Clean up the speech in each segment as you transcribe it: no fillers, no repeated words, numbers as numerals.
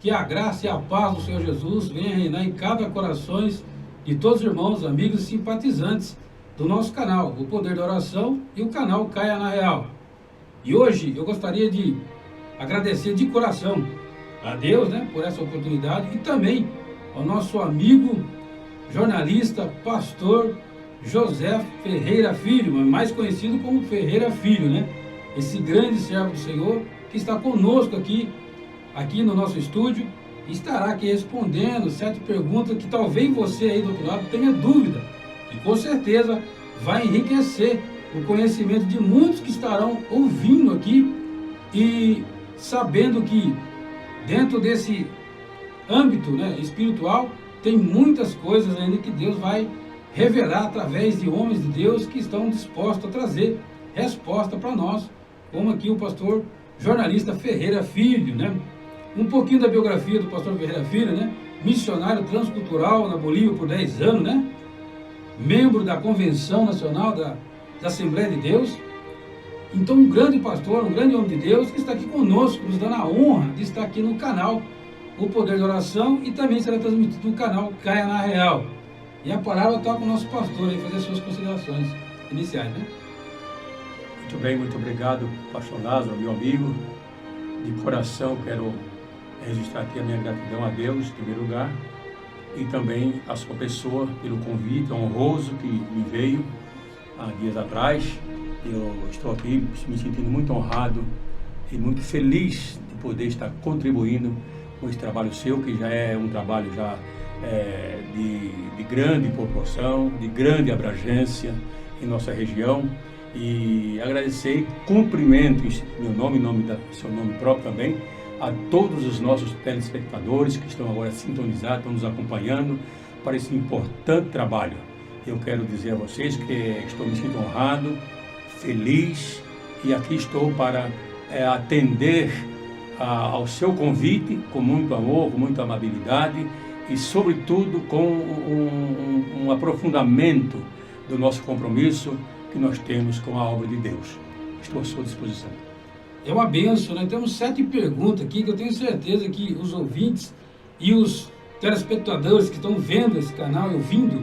Que a graça e a paz do Senhor Jesus venha reinar em cada coração de todos os irmãos, amigos e simpatizantes do nosso canal, o Poder da Oração e o canal Caia na Real. E hoje eu gostaria de agradecer de coração a Deus, por essa oportunidade, e também ao nosso amigo, jornalista, pastor José Ferreira Filho, mais conhecido como Ferreira Filho, esse grande servo do Senhor que está conosco aqui no nosso estúdio, estará aqui respondendo 7 perguntas que talvez você aí do outro lado tenha dúvida, e com certeza vai enriquecer o conhecimento de muitos que estarão ouvindo aqui e sabendo que dentro desse âmbito espiritual tem muitas coisas ainda que Deus vai revelar através de homens de Deus que estão dispostos a trazer resposta para nós, como aqui o pastor jornalista Ferreira Filho, Um pouquinho da biografia do pastor Ferreira Filho, missionário transcultural na Bolívia por 10 anos, membro da Convenção Nacional da Assembleia de Deus. Então, um grande pastor, um grande homem de Deus que está aqui conosco, nos dando a honra de estar aqui no canal O Poder da Oração, e também será transmitido no canal Caia na Real. E a palavra está com o nosso pastor aí, fazer as suas considerações iniciais, Muito bem, muito obrigado, pastor Lázaro, meu amigo. De coração quero registrar aqui a minha gratidão a Deus, em primeiro lugar, e também a sua pessoa pelo convite honroso que me veio há dias atrás. Eu estou aqui me sentindo muito honrado e muito feliz de poder estar contribuindo com esse trabalho seu, que já é um trabalho de grande proporção, de grande abrangência em nossa região. E agradecer e cumprimento em meu nome, em nome do seu nome próprio também, a todos os nossos telespectadores que estão agora sintonizados, estão nos acompanhando para esse importante trabalho. Eu quero dizer a vocês que estou me sentindo honrado, feliz, e aqui estou para atender ao seu convite com muito amor, com muita amabilidade e, sobretudo, com um aprofundamento do nosso compromisso que nós temos com a obra de Deus. Estou à sua disposição. É uma bênção, Temos 7 perguntas aqui que eu tenho certeza que os ouvintes e os telespectadores que estão vendo esse canal e ouvindo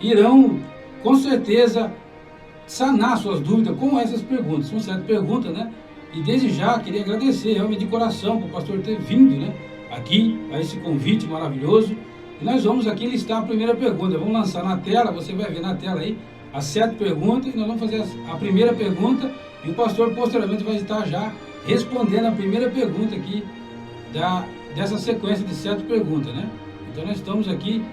irão, com certeza, sanar suas dúvidas com essas perguntas. São 7 perguntas, E desde já queria agradecer realmente de coração para o pastor ter vindo, aqui a esse convite maravilhoso. E nós vamos aqui listar a primeira pergunta. Vamos lançar na tela, você vai ver na tela aí as 7 perguntas, e nós vamos fazer a primeira pergunta, e o pastor posteriormente vai estar já respondendo a primeira pergunta aqui dessa sequência de 7 perguntas, Então nós estamos aqui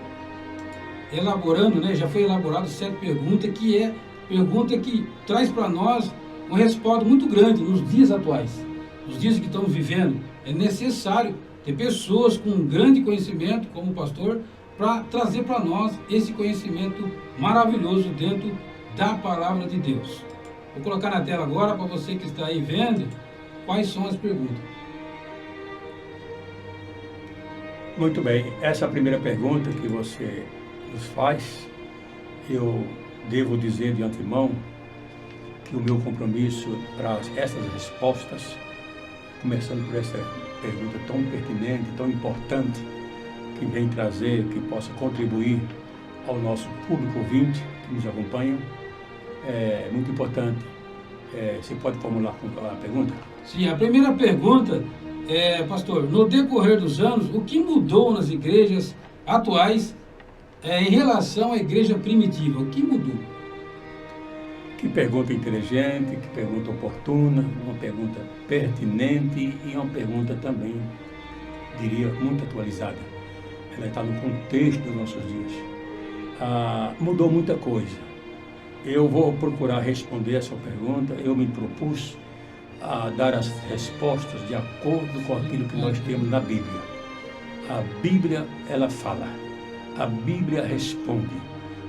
elaborando, já foi elaborado 7 perguntas, que é pergunta que traz para nós um respaldo muito grande nos dias atuais, nos dias que estamos vivendo. É necessário ter pessoas com um grande conhecimento, como o pastor, para trazer para nós esse conhecimento maravilhoso dentro da palavra de Deus. Vou colocar na tela agora para você que está aí vendo quais são as perguntas. Muito bem, essa primeira pergunta que você nos faz, eu devo dizer de antemão que o meu compromisso para essas respostas, começando por essa pergunta tão pertinente, tão importante, que vem trazer, que possa contribuir ao nosso público ouvinte que nos acompanha, é muito importante. Você pode formular a pergunta? Sim, a primeira pergunta pastor, no decorrer dos anos, o que mudou nas igrejas atuais em relação à igreja primitiva? O que mudou? Que pergunta inteligente, que pergunta oportuna, uma pergunta pertinente e uma pergunta também, diria, muito atualizada. Ela está no contexto dos nossos dias. Mudou muita coisa. Eu vou procurar responder essa pergunta. Eu me propus a dar as respostas de acordo com aquilo que nós temos na Bíblia. A Bíblia, ela fala. A Bíblia responde.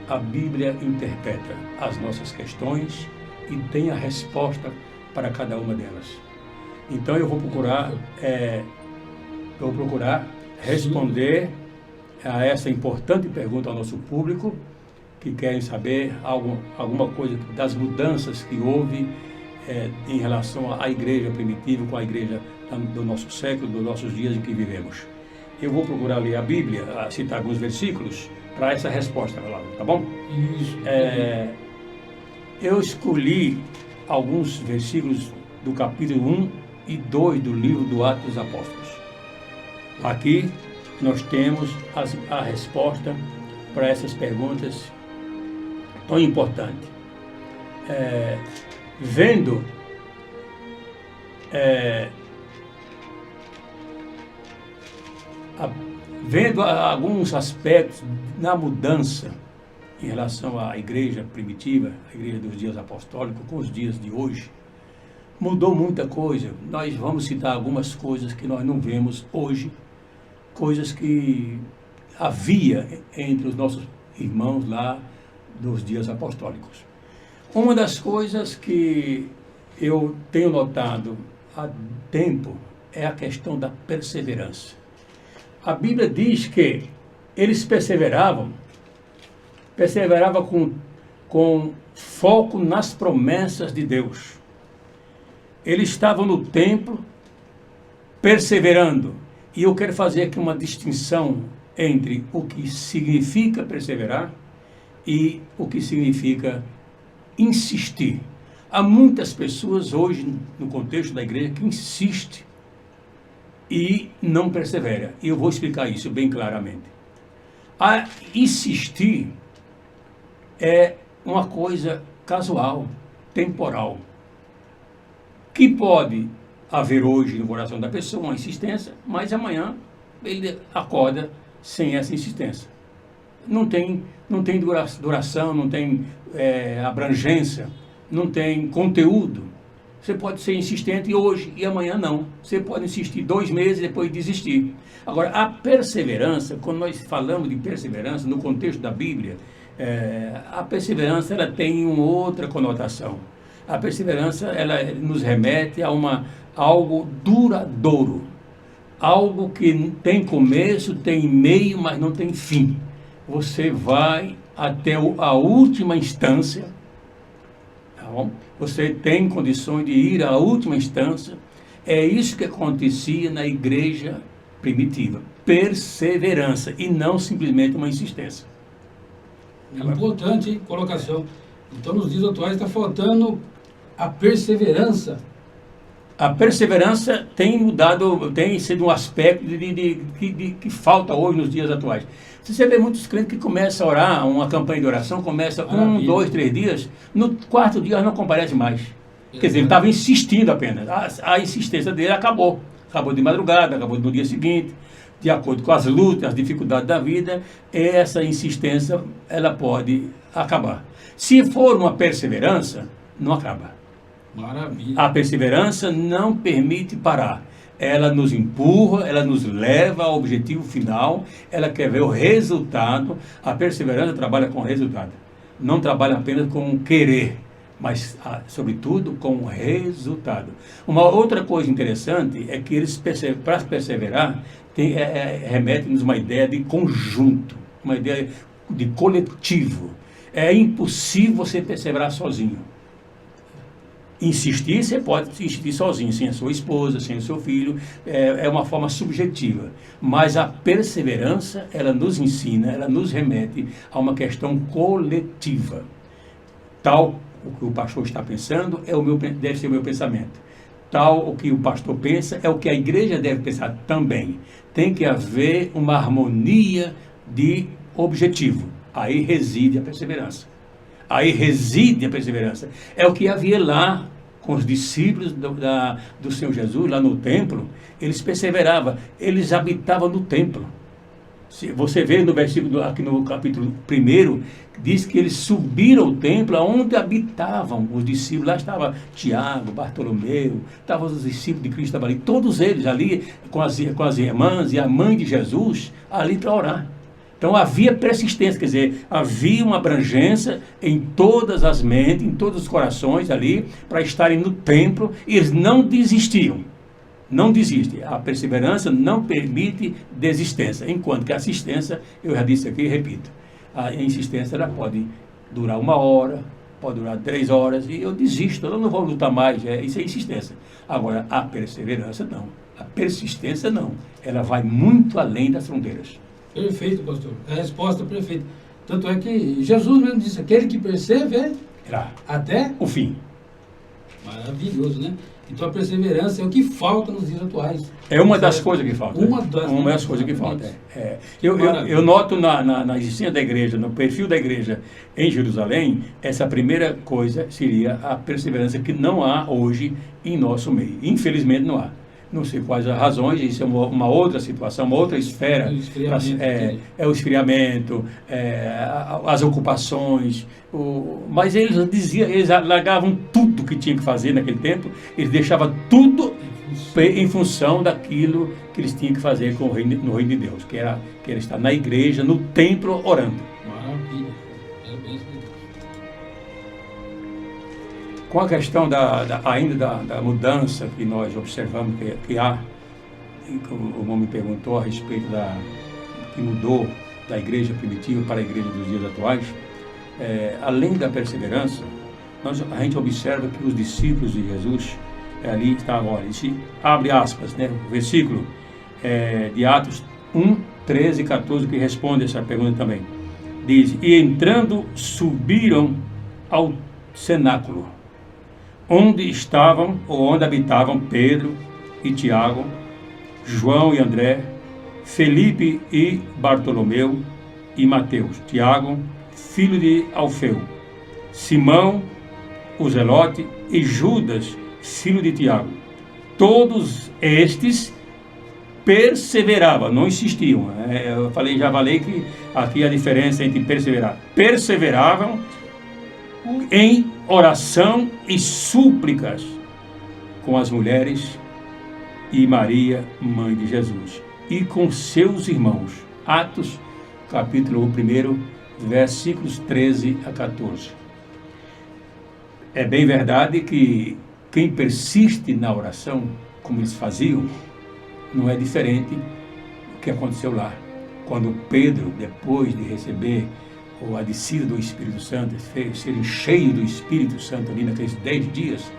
A Bíblia interpreta as nossas questões e tem a resposta para cada uma delas. Então eu vou procurar responder a essa importante pergunta ao nosso público, que querem saber alguma coisa das mudanças que houve em relação à igreja primitiva, com a igreja do nosso século, dos nossos dias em que vivemos. eu vou procurar ler a Bíblia, citar alguns versículos para essa resposta, tá bom? Isso. Eu escolhi alguns versículos do capítulo 1 e 2 do livro do Atos dos Apóstolos. Aqui nós temos a resposta para essas perguntas tão importantes. Vendo alguns aspectos na mudança em relação à igreja primitiva, a igreja dos dias apostólicos, com os dias de hoje, mudou muita coisa. Nós vamos citar algumas coisas que nós não vemos hoje, coisas que havia entre os nossos irmãos lá dos dias apostólicos. Uma das coisas que eu tenho notado há tempo é a questão da perseverança. A Bíblia diz que eles perseveravam com foco nas promessas de Deus. Eles estavam no templo, perseverando. E eu quero fazer aqui uma distinção entre o que significa perseverar e o que significa insistir. Há muitas pessoas hoje, no contexto da igreja, que insistem e não persevera. E eu vou explicar isso bem claramente. A insistir é uma coisa casual, temporal, que pode haver hoje no coração da pessoa uma insistência, mas amanhã ele acorda sem essa insistência. Não tem duração, não tem abrangência, não tem conteúdo. Você pode ser insistente hoje e amanhã não. Você pode insistir 2 meses e depois desistir. Agora, a perseverança, quando nós falamos de perseverança no contexto da Bíblia, a perseverança ela tem uma outra conotação. A perseverança ela nos remete a algo duradouro, algo que tem começo, tem meio, mas não tem fim. Você vai até a última instância, tá bom? Você tem condições de ir à última instância. É isso que acontecia na igreja primitiva. Perseverança e não simplesmente uma insistência. Importante, hein? Colocação. Então, nos dias atuais está faltando a perseverança. A perseverança tem mudado, tem sido um aspecto que falta hoje nos dias atuais. Você vê muitos crentes que começam a orar, uma campanha de oração, começa 1, 2, 3 dias, no 4º dia não comparece mais. Quer dizer, ele estava insistindo apenas. A insistência dele acabou. Acabou de madrugada, acabou no dia seguinte, de acordo com as lutas, as dificuldades da vida, essa insistência, ela pode acabar. Se for uma perseverança, não acaba. Maravilha. A perseverança não permite parar. Ela nos empurra, ela nos leva ao objetivo final, ela quer ver o resultado. A perseverança trabalha com resultado. Não trabalha apenas com querer, mas, sobretudo, com resultado. Uma outra coisa interessante é que eles, para perseverar, remete-nos uma ideia de conjunto, uma ideia de coletivo. É impossível você perseverar sozinho. Insistir, você pode insistir sozinho, sem a sua esposa, sem o seu filho, é uma forma subjetiva. Mas a perseverança, ela nos ensina, ela nos remete a uma questão coletiva. Tal o que o pastor está pensando, deve ser o meu pensamento. Tal o que o pastor pensa, é o que a igreja deve pensar também. Tem que haver uma harmonia de objetivo. Aí reside a perseverança. Aí reside a perseverança. É o que havia lá com os discípulos do Senhor Jesus, lá no templo. Eles perseveravam, eles habitavam no templo. Você vê no versículo, aqui no capítulo 1, diz que eles subiram ao templo onde habitavam os discípulos. Lá estava Tiago, Bartolomeu, estavam os discípulos de Cristo, estavam ali, todos eles ali com as irmãs e a mãe de Jesus ali para orar. Então havia persistência, quer dizer, havia uma abrangência em todas as mentes, em todos os corações ali, para estarem no templo, e eles não desistiam. Não desistem. A perseverança não permite desistência, enquanto que a assistência, eu já disse aqui e repito, a insistência ela pode durar 1 hora, pode durar 3 horas, e eu desisto, eu não vou lutar mais, isso é insistência. Agora, a perseverança não. A persistência não. Ela vai muito além das fronteiras. Perfeito, pastor. A resposta é perfeita. Tanto é que Jesus mesmo disse, aquele que persevera até o fim. Maravilhoso, né? Então a perseverança é o que falta nos dias atuais. É uma das coisas que falta. Uma das coisas que falta. Eu noto na existência da igreja, no perfil da igreja em Jerusalém, essa primeira coisa seria a perseverança que não há hoje em nosso meio. Infelizmente não há. Não sei quais as razões, isso é uma outra situação, uma outra esfera. O esfriamento, as ocupações. Mas eles largavam tudo que tinham que fazer naquele tempo, eles deixavam tudo em função daquilo que eles tinham que fazer no reino de Deus, que era estar na igreja, no templo, orando. Maravilha. Com a questão ainda da mudança que nós observamos que há, e como o irmão me perguntou a respeito que mudou da igreja primitiva para a igreja dos dias atuais, além da perseverança, a gente observa que os discípulos de Jesus ali estavam, olha, abre aspas, né, o versículo de Atos 1, 13 e 14, que responde essa pergunta também. Diz, e entrando subiram ao cenáculo, onde habitavam Pedro e Tiago, João e André, Felipe e Bartolomeu e Mateus, Tiago, filho de Alfeu, Simão, o Zelote, e Judas, filho de Tiago. Todos estes perseveravam, não insistiam. Eu já falei que aqui a diferença entre perseverar. Perseveravam em oração e súplicas com as mulheres e Maria, mãe de Jesus, e com seus irmãos. Atos, capítulo 1, versículos 13 a 14. É bem verdade que quem persiste na oração, como eles faziam, não é diferente do que aconteceu lá. Quando Pedro, depois de receber a descida do Espírito Santo, serem cheios do Espírito Santo ali naqueles 10 dias,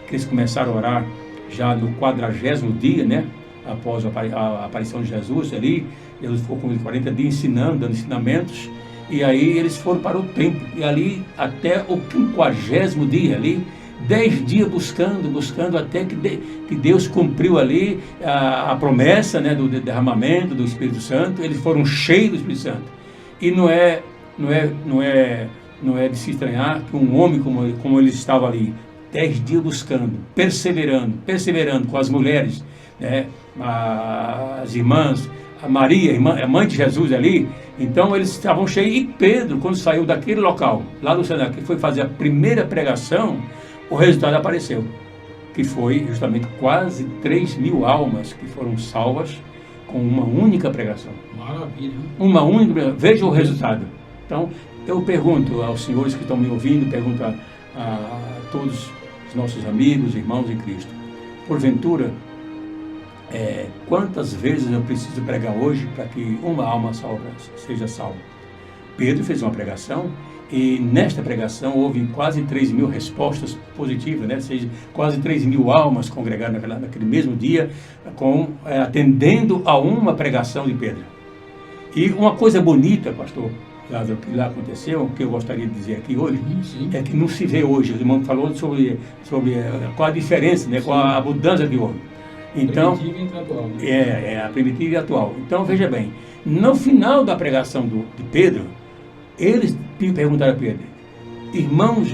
que eles começaram a orar já no 40º dia, né? Após a aparição de Jesus ali, Jesus ficou com 40 dias ensinando, dando ensinamentos, e aí eles foram para o templo, e ali até o 50º dia ali, 10 dias buscando até que Deus cumpriu ali a promessa, né, do derramamento do Espírito Santo. Eles foram cheios do Espírito Santo. E não é de se estranhar que um homem como ele estava ali, 10 dias buscando, perseverando com as mulheres, né, as irmãs, a Maria, a mãe de Jesus ali. Então eles estavam cheios. E Pedro, quando saiu daquele local, lá do cenáculo, que foi fazer a primeira pregação, o resultado apareceu, que foi justamente quase 3.000 almas que foram salvas com uma única pregação. Maravilha. Uma única pregação. Veja o resultado. Então, eu pergunto aos senhores que estão me ouvindo, pergunto a todos os nossos amigos, irmãos em Cristo, porventura, quantas vezes eu preciso pregar hoje para que uma alma seja salva? Pedro fez uma pregação, e nesta pregação houve quase 3.000 respostas positivas, né? Ou seja, quase 3.000 almas congregadas naquele mesmo dia, atendendo a uma pregação de Pedro. E uma coisa bonita, pastor Lázaro, que lá aconteceu, que eu gostaria de dizer aqui hoje, é que não se vê hoje. O irmão falou sobre qual a diferença, né? Qual a mudança de hoje. Então, primitiva e atual, né? É a primitiva e atual. Então, veja bem, no final da pregação de Pedro, eles perguntaram a Pedro, irmãos,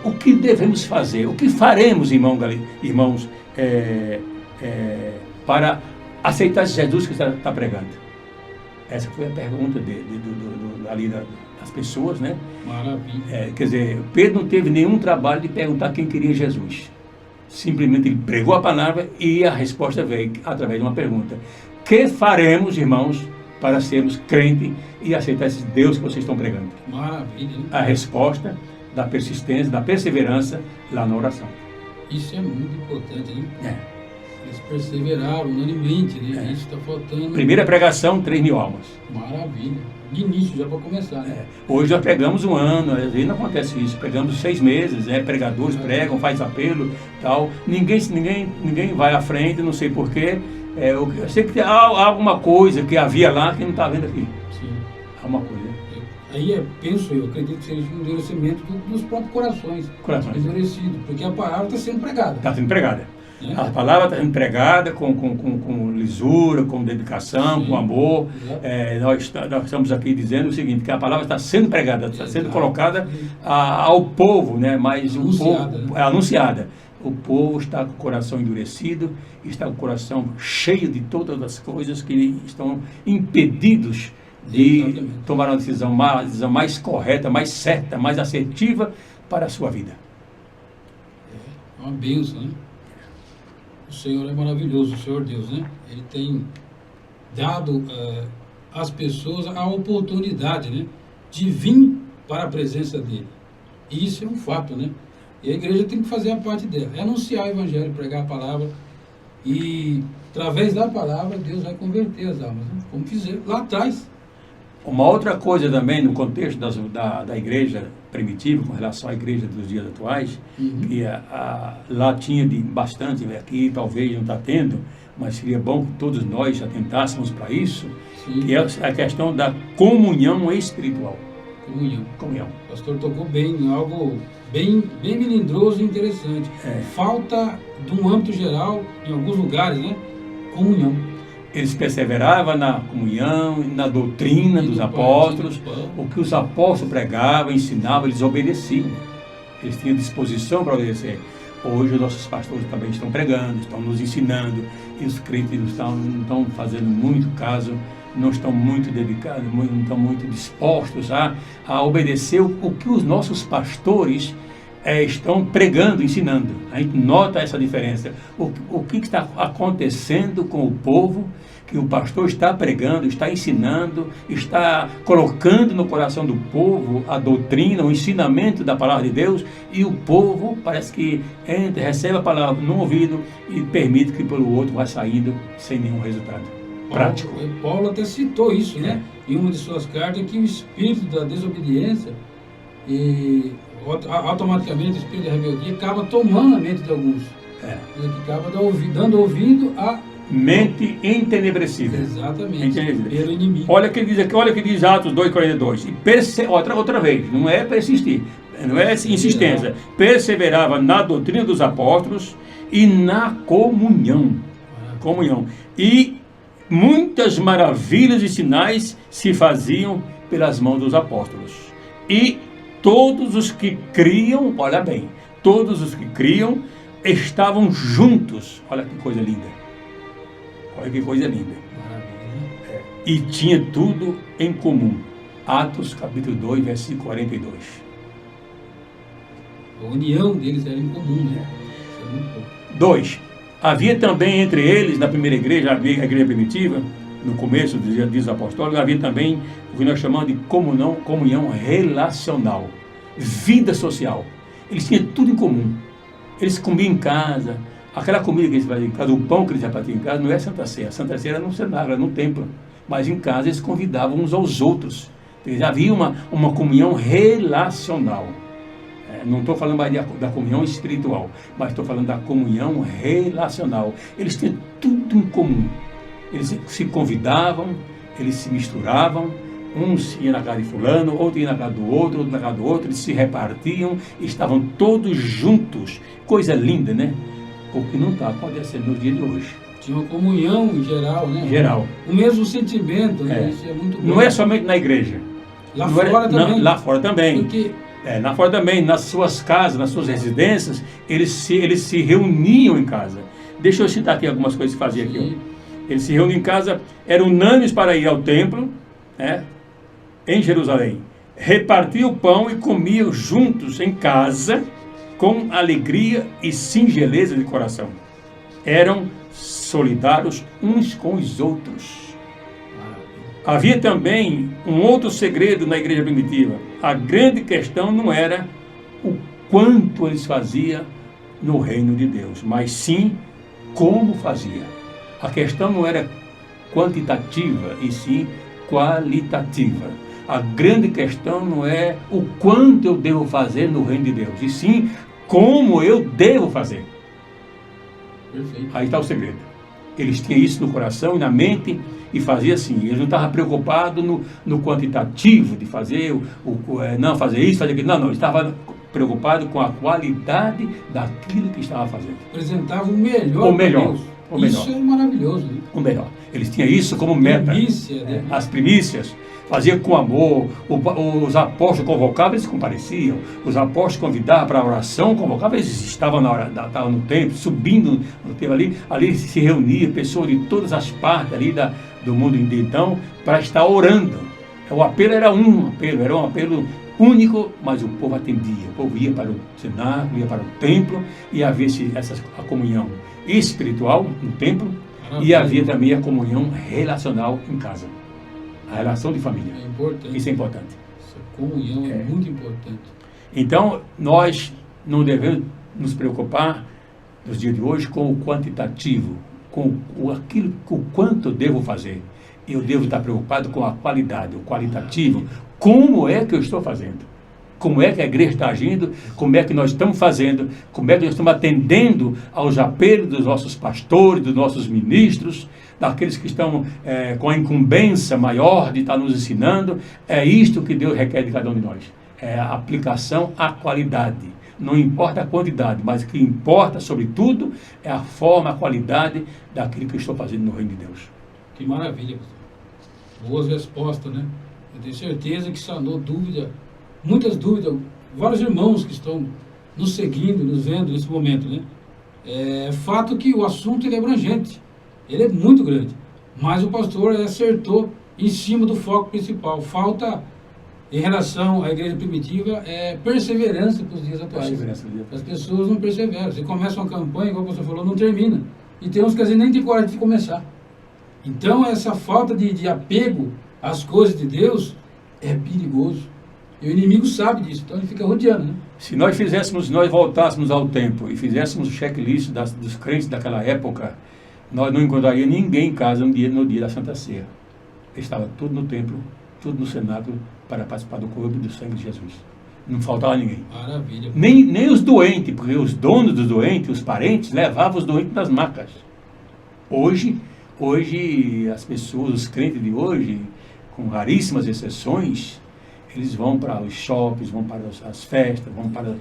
o que devemos fazer? O que faremos, irmãos, para aceitar Jesus que está pregando? Essa foi a pergunta ali das pessoas, né? Maravilha. Quer dizer, Pedro não teve nenhum trabalho de perguntar quem queria Jesus. Simplesmente ele pregou a palavra e a resposta veio através de uma pergunta. Que faremos, irmãos, para sermos crentes e aceitar esse Deus que vocês estão pregando? Maravilha. A resposta da persistência, da perseverança lá na oração. Isso é muito importante, né? Eles perseveraram unanimemente, né? Isso está faltando. Primeira pregação, 3.000 almas. Maravilha. De início, já para começar, né? Hoje nós pregamos um ano, às vezes não acontece isso, pregamos 6 meses, né? Pregadores pregam, faz apelo, tal. Ninguém vai à frente, não sei porquê. Eu sei que há alguma coisa que havia lá que não está vendo aqui. Sim. Há uma coisa. Aí eu acredito que seja um endurecimento dos próprios corações. Endurecido, porque a palavra está sendo pregada. Está sendo pregada. A palavra está sendo pregada com lisura, com dedicação, com amor. Nós estamos aqui dizendo o seguinte, que a palavra está sendo pregada, está sendo colocada ao povo, né? Mas anunciada, o povo, anunciada. O povo está com o coração endurecido, está com o coração cheio de todas as coisas que estão impedidos de tomar uma decisão mais correta, mais certa, mais assertiva para a sua vida. É uma bênção, né? O Senhor é maravilhoso, o Senhor Deus, né? Ele tem dado às pessoas a oportunidade, né, de vir para a presença dele. E isso é um fato, né? E a igreja tem que fazer a parte dela, é anunciar o evangelho, pregar a palavra, e através da palavra Deus vai converter as almas, né? Como fizeram lá atrás. Uma outra coisa também no contexto da igreja primitiva, com relação à igreja dos dias atuais, que lá tinha bastante, aqui talvez não está tendo, mas seria bom que todos nós atentássemos para isso, que é a questão da comunhão espiritual. Comunhão. O pastor tocou bem em algo bem melindroso e interessante. Falta, de um âmbito geral, em alguns lugares, né? Comunhão. Eles perseveravam na comunhão, na doutrina dos apóstolos. O que os apóstolos pregavam, ensinavam, eles obedeciam. Eles tinham disposição para obedecer. Hoje os nossos pastores também estão pregando, estão nos ensinando, e os crentes não estão fazendo muito caso, não estão muito dedicados, não estão muito dispostos a obedecer o que os nossos pastores estão pregando, ensinando. A gente nota essa diferença. O que está acontecendo com o povo, que o pastor está pregando, está ensinando, está colocando no coração do povo a doutrina, o ensinamento da palavra de Deus, e o povo parece que recebe a palavra no ouvido e permite que pelo outro vá saindo sem nenhum resultado prático. Paulo até citou isso, né? Em uma de suas cartas, que o espírito da desobediência automaticamente o espírito da rebeldia acaba tomando a mente de alguns. Ele acaba dando ouvido a mente entenebrecida. Exatamente. Pelo inimigo. Olha o que diz aqui, olha o que diz Atos 2,42. Outra vez, não é persistir, não é insistência. Perseverava na doutrina dos apóstolos e na comunhão. E muitas maravilhas e sinais se faziam pelas mãos dos apóstolos. E todos os que criam, olha bem, todos os que criam estavam juntos. Olha que coisa linda. Olha que coisa linda. E tinha tudo em comum. Atos capítulo 2, versículo 42. A união deles era em comum, né? 2. Havia também entre eles, na primeira igreja, a igreja primitiva, no começo dos dias apostólicos, havia também o que nós chamamos de comunhão relacional, vida social. Eles tinham tudo em comum. Eles comiam em casa. Aquela comida que eles faziam em casa, o pão que eles repartiam em casa, não é Santa Ceia. A Santa Ceia era no cenário, era no templo. Mas em casa eles convidavam uns aos outros. Havia uma comunhão relacional. Não estou falando mais da comunhão espiritual, mas estou falando da comunhão relacional. Eles tinham tudo em comum. Eles se convidavam, eles se misturavam. Uns iam na casa de fulano, outro ia na casa do outro, outro na casa do outro. Eles se repartiam, estavam todos juntos. Coisa linda, né? O que não está acontecendo nos dias de hoje. Tinha uma comunhão em geral, né? Geral. O mesmo sentimento, né? Isso é muito bom. Não é somente na igreja. Lá fora também. Lá fora também. Porque lá fora também, nas suas casas, nas suas residências, eles se reuniam em casa. Deixa eu citar aqui algumas coisas que fazia aqui. Eles se reuniam em casa, eram unânimes para ir ao templo, em Jerusalém. Repartiam o pão e comiam juntos em casa, com alegria e singeleza de coração. Eram solidários uns com os outros. Havia também um outro segredo na igreja primitiva. A grande questão não era o quanto eles faziam no reino de Deus, mas sim como fazia. A questão não era quantitativa, e sim qualitativa. A grande questão não é o quanto eu devo fazer no reino de Deus, e sim como eu devo fazer. Perfeito. Aí está o segredo. Eles tinham isso no coração e na mente e fazia assim. Eles não estavam preocupados no quantitativo de fazer, não fazer isso, fazer aquilo. Não, eles estavam preocupados com a qualidade daquilo que estava fazendo. Apresentava o melhor. O melhor. Deus. O melhor. Isso é maravilhoso, né? O melhor. Eles tinham isso como meta. As primícias. Fazia com amor. Os apóstolos convocavam, eles compareciam. Os apóstolos convidavam para a oração, convocavam, eles estavam estavam no templo, subindo no templo ali se reunia pessoas de todas as partes ali do mundo então, para estar orando. O apelo era um apelo único, mas o povo atendia. O povo ia para o cenáculo, ia para o templo, e havia a comunhão espiritual no templo, e havia também a comunhão relacional em casa. A relação de família. É importante. Isso é importante. Essa comunhão é muito importante. Então, nós não devemos nos preocupar, nos dias de hoje, com o quantitativo, com o quanto eu devo fazer. Eu devo estar preocupado com a qualidade, o qualitativo. Como é que eu estou fazendo? Como é que a igreja está agindo? Como é que nós estamos fazendo? Como é que nós estamos atendendo aos apelos dos nossos pastores, dos nossos ministros, daqueles que estão com a incumbência maior de estar nos ensinando? É isto que Deus requer de cada um de nós. É a aplicação à qualidade. Não importa a quantidade, mas o que importa, sobretudo, é a forma, a qualidade daquilo que eu estou fazendo no reino de Deus. Que maravilha, pastor. Boas respostas, né? Eu tenho certeza que sanou muitas dúvidas. Vários irmãos que estão nos seguindo, nos vendo nesse momento, né? É fato que o assunto ele é abrangente. Ele é muito grande, mas o pastor acertou em cima do foco principal. Falta, em relação à igreja primitiva, perseverança para os dias atuais. As pessoas não perseveram. Você começa uma campanha, igual o pastor falou, não termina. E tem uns que às vezes nem tem coragem de começar. Então, essa falta de apego às coisas de Deus é perigoso. E o inimigo sabe disso, então ele fica rodeando, né? Se nós voltássemos ao tempo e fizéssemos o checklist dos crentes daquela época, nós não encontraríamos ninguém em casa no dia da Santa Ceia. Estava tudo no templo, tudo no cenáculo, para participar do corpo e do sangue de Jesus. Não faltava ninguém. Maravilha. Nem os doentes, porque os donos dos doentes, os parentes, levavam os doentes nas macas. Hoje, as pessoas, os crentes de hoje, com raríssimas exceções, eles vão para os shoppings, vão para as festas, vão para...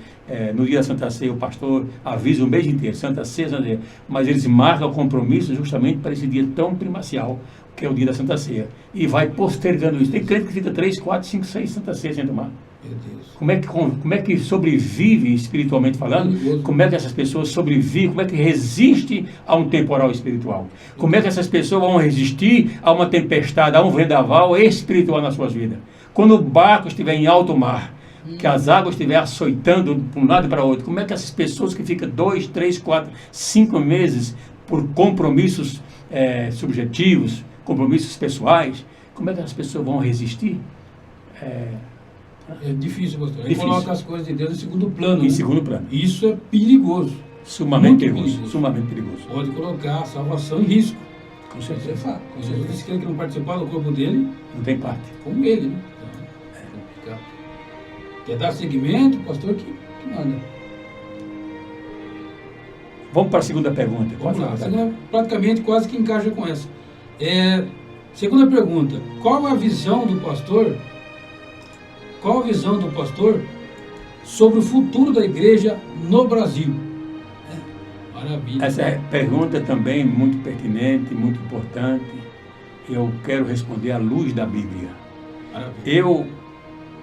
no dia da Santa Ceia, o pastor avisa o mês inteiro, Santa Ceia, mas eles marcam o compromisso justamente para esse dia tão primacial, que é o dia da Santa Ceia. E vai postergando isso. Tem crente que fica 3, 4, 5, 6 Santa Ceia sem tomar. Meu Deus. Como é que sobrevive espiritualmente falando? Como é que essas pessoas sobrevivem? Como é que resiste a um temporal espiritual? Como é que essas pessoas vão resistir a uma tempestade, a um vendaval espiritual nas suas vidas? Quando o barco estiver em alto mar, que as águas estiverem açoitando de um lado para o outro, como é que essas pessoas que ficam 2, 3, 4, 5 meses por compromissos subjetivos, compromissos pessoais, como é que as pessoas vão resistir? É difícil, pastor. Ele coloca as coisas de Deus em segundo plano. Em né? segundo plano. Isso é perigoso. Sumamente perigoso. Sumamente perigoso. Pode colocar a salvação em risco. Com certeza. Isso é fato. Jesus disse que ele que não participar do corpo dele, não tem parte. Como ele, né? Então, é complicado. Quer dar seguimento, pastor, que manda. Vamos para a segunda pergunta. Vamos lá. A segunda, praticamente quase que encaixa com essa. Segunda pergunta. Qual a visão do pastor sobre o futuro da igreja no Brasil? Maravilha. Essa pergunta também é muito pertinente, muito importante. Eu quero responder à luz da Bíblia. Maravilha. Eu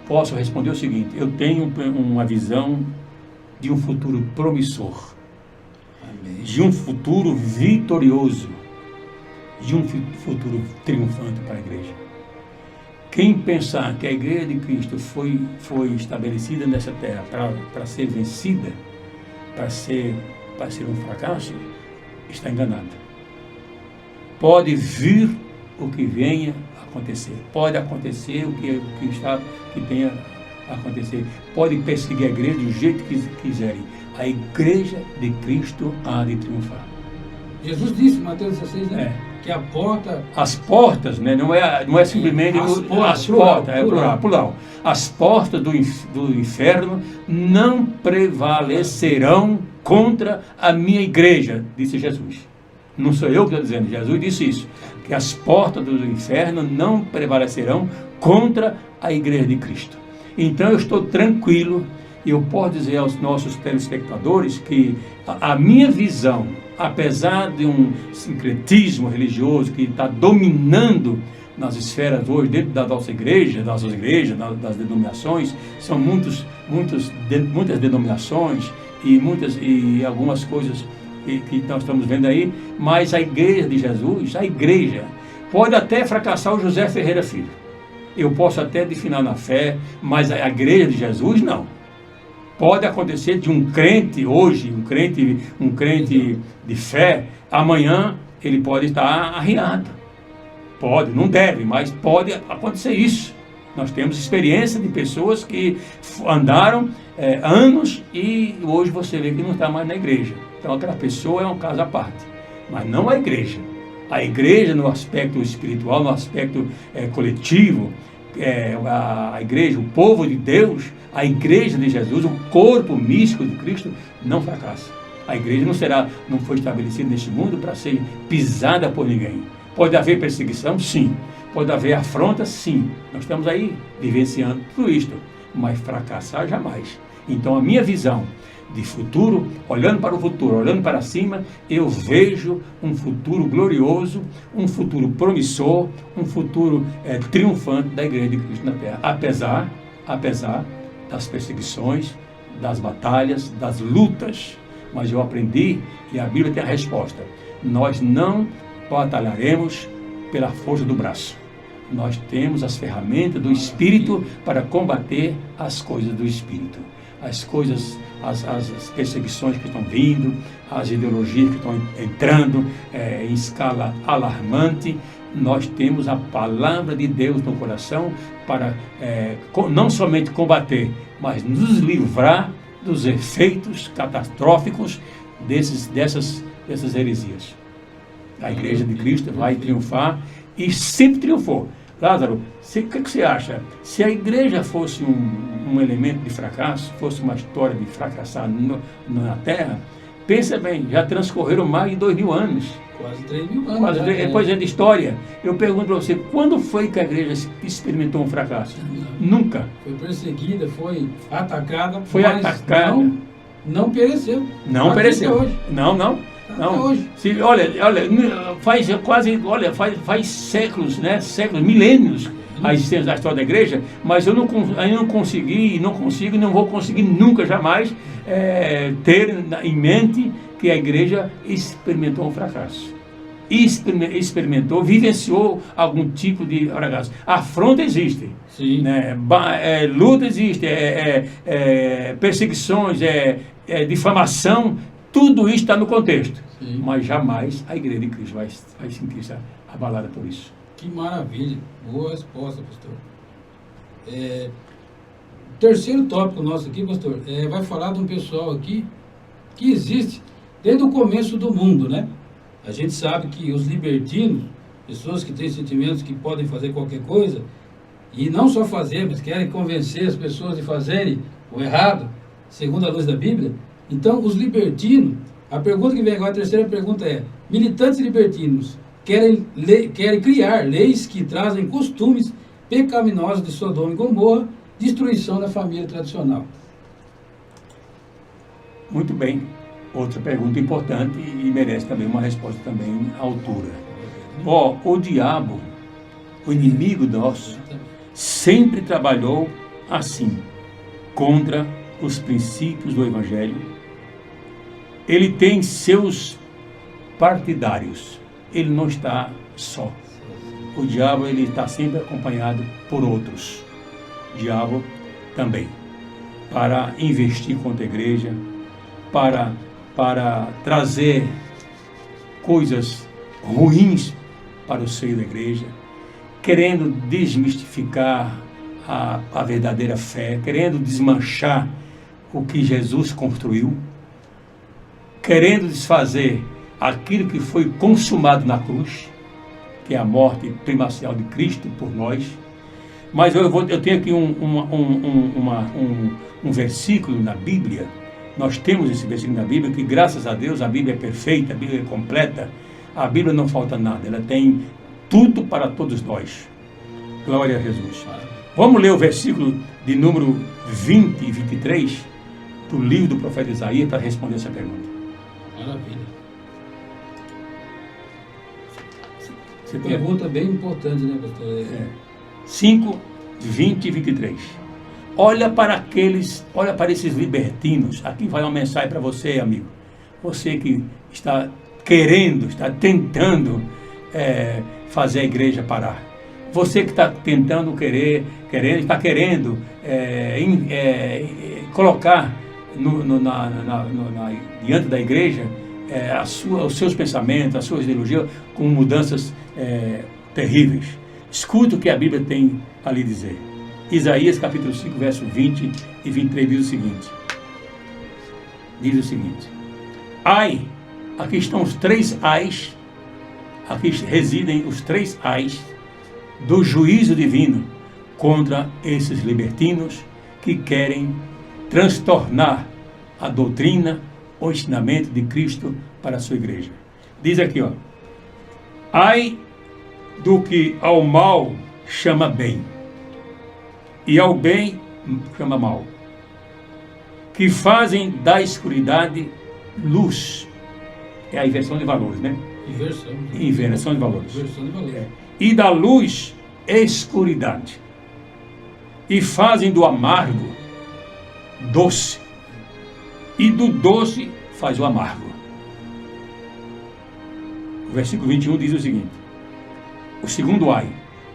posso responder o seguinte: eu tenho uma visão de um futuro promissor. Amém. De um futuro vitorioso, de um futuro triunfante para a igreja. Quem pensar que a igreja de Cristo foi estabelecida nessa terra para ser vencida, para ser um fracasso, está enganado. Pode vir o que venha a acontecer. Pode acontecer o que tenha a acontecer. Pode perseguir a igreja do jeito que quiserem. A igreja de Cristo há de triunfar. Jesus disse em Mateus 16, né? É. Que a porta... As portas, né? Não é simplesmente as portas, é plural. As portas do inferno não prevalecerão contra a minha igreja, disse Jesus. Não sou eu que estou dizendo, Jesus disse isso. Que as portas do inferno não prevalecerão contra a igreja de Cristo. Então eu estou tranquilo e eu posso dizer aos nossos telespectadores que a minha visão, apesar de um sincretismo religioso que está dominando nas esferas hoje, dentro da nossa igreja, das das denominações, são muitas denominações e algumas coisas que nós estamos vendo aí, mas a igreja de Jesus, a igreja, pode até fracassar o José Ferreira Filho. Eu posso até definir na fé, mas a igreja de Jesus não. Pode acontecer de um crente hoje, um crente de fé, amanhã ele pode estar arriado. Pode, não deve, mas pode acontecer isso. Nós temos experiência de pessoas que andaram anos e hoje você vê que não está mais na igreja. Então aquela pessoa é um caso à parte, mas não a igreja. A igreja no aspecto espiritual, no aspecto coletivo, a igreja, o povo de Deus, a igreja de Jesus, o corpo místico de Cristo, não fracassa. A igreja não foi estabelecida neste mundo para ser pisada por ninguém. Pode haver perseguição? Sim. Pode haver afronta? Sim. Nós estamos aí vivenciando tudo isto, mas fracassar jamais. Então a minha visão de futuro, olhando para o futuro, olhando para cima, eu vejo um futuro glorioso, um futuro promissor, um futuro triunfante da igreja de Cristo na Terra, apesar das perseguições, das batalhas, das lutas. Mas eu aprendi, e a Bíblia tem a resposta, nós não batalharemos pela força do braço. Nós temos as ferramentas do Espírito para combater as coisas do Espírito. As perseguições que estão vindo, as ideologias que estão entrando em escala alarmante, nós temos a palavra de Deus no coração para não somente combater, mas nos livrar dos efeitos catastróficos dessas heresias. A igreja de Cristo vai triunfar e sempre triunfou. Lázaro, o que você acha? Se a igreja fosse um elemento de fracasso, fosse uma história de fracassar na Terra, pensa bem, já transcorreram mais de 2000 anos. Quase 3000 anos. Depois de história. Eu pergunto para você, quando foi que a igreja experimentou um fracasso? Nunca. Foi perseguida, foi atacada. Não pereceu. Não pereceu. Hoje. Não. Hoje. Faz séculos, né? Séculos, milênios a existência da história da igreja, mas eu não consegui, não consigo, não vou conseguir nunca, jamais ter em mente que a igreja experimentou um fracasso. Experimentou, vivenciou algum tipo de fracasso. Afronta existe. Sim. Né? Luta existe, perseguições, difamação. Tudo isso está no contexto, sim, mas jamais a igreja de Cristo vai sentir-se abalada por isso. Que maravilha, boa resposta, pastor. O terceiro tópico nosso aqui, pastor, vai falar de um pessoal aqui que existe desde o começo do mundo, né? A gente sabe que os libertinos, pessoas que têm sentimentos que podem fazer qualquer coisa, e não só fazer, mas querem convencer as pessoas de fazerem o errado, segundo a luz da Bíblia. Então, os libertinos, a pergunta que vem agora, a terceira pergunta é, militantes libertinos querem criar leis que trazem costumes pecaminosos de Sodoma e Gomorra, destruição da família tradicional. Muito bem. Outra pergunta importante e merece também uma resposta também à altura. O diabo, o inimigo nosso, sempre trabalhou assim, contra os princípios do Evangelho. Ele tem seus partidários, ele não está só. O diabo, ele está sempre acompanhado por outros. O diabo também, para investir contra a igreja, para trazer coisas ruins para o seio da igreja, querendo desmistificar a verdadeira fé, querendo desmanchar o que Jesus construiu, querendo desfazer aquilo que foi consumado na cruz, que é a morte primacial de Cristo por nós. Mas eu tenho aqui um versículo na Bíblia. Nós temos esse versículo na Bíblia, que graças a Deus a Bíblia é perfeita, a Bíblia é completa, a Bíblia não falta nada, ela tem tudo para todos nós. Glória a Jesus. Vamos ler o versículo de número 20 e 23 do livro do profeta Isaías para responder essa pergunta. Maravilha. Essa pergunta é bem importante, né, pastor? 5, 20 e 23. Olha para esses libertinos. Aqui vai uma mensagem para você, amigo. Você que está querendo, está tentando fazer a igreja parar. Você que está tentando está querendo colocar diante da igreja os seus pensamentos, as suas ideologias com mudanças terríveis. Escuta o que a Bíblia tem a lhe dizer. Isaías capítulo 5, verso 20 e 23 diz o seguinte. Ai, aqui estão os 3 ais, aqui residem os 3 ais do juízo divino contra esses libertinos que querem transtornar a doutrina, o ensinamento de Cristo para a sua igreja. Diz aqui, ai do que ao mal chama bem, e ao bem chama mal, que fazem da escuridade luz. É a inversão de valores, né? Inversão de valores. E da luz, escuridade. E fazem do amargo doce. E do doce faz o amargo. O versículo 21 diz o seguinte. O segundo ai.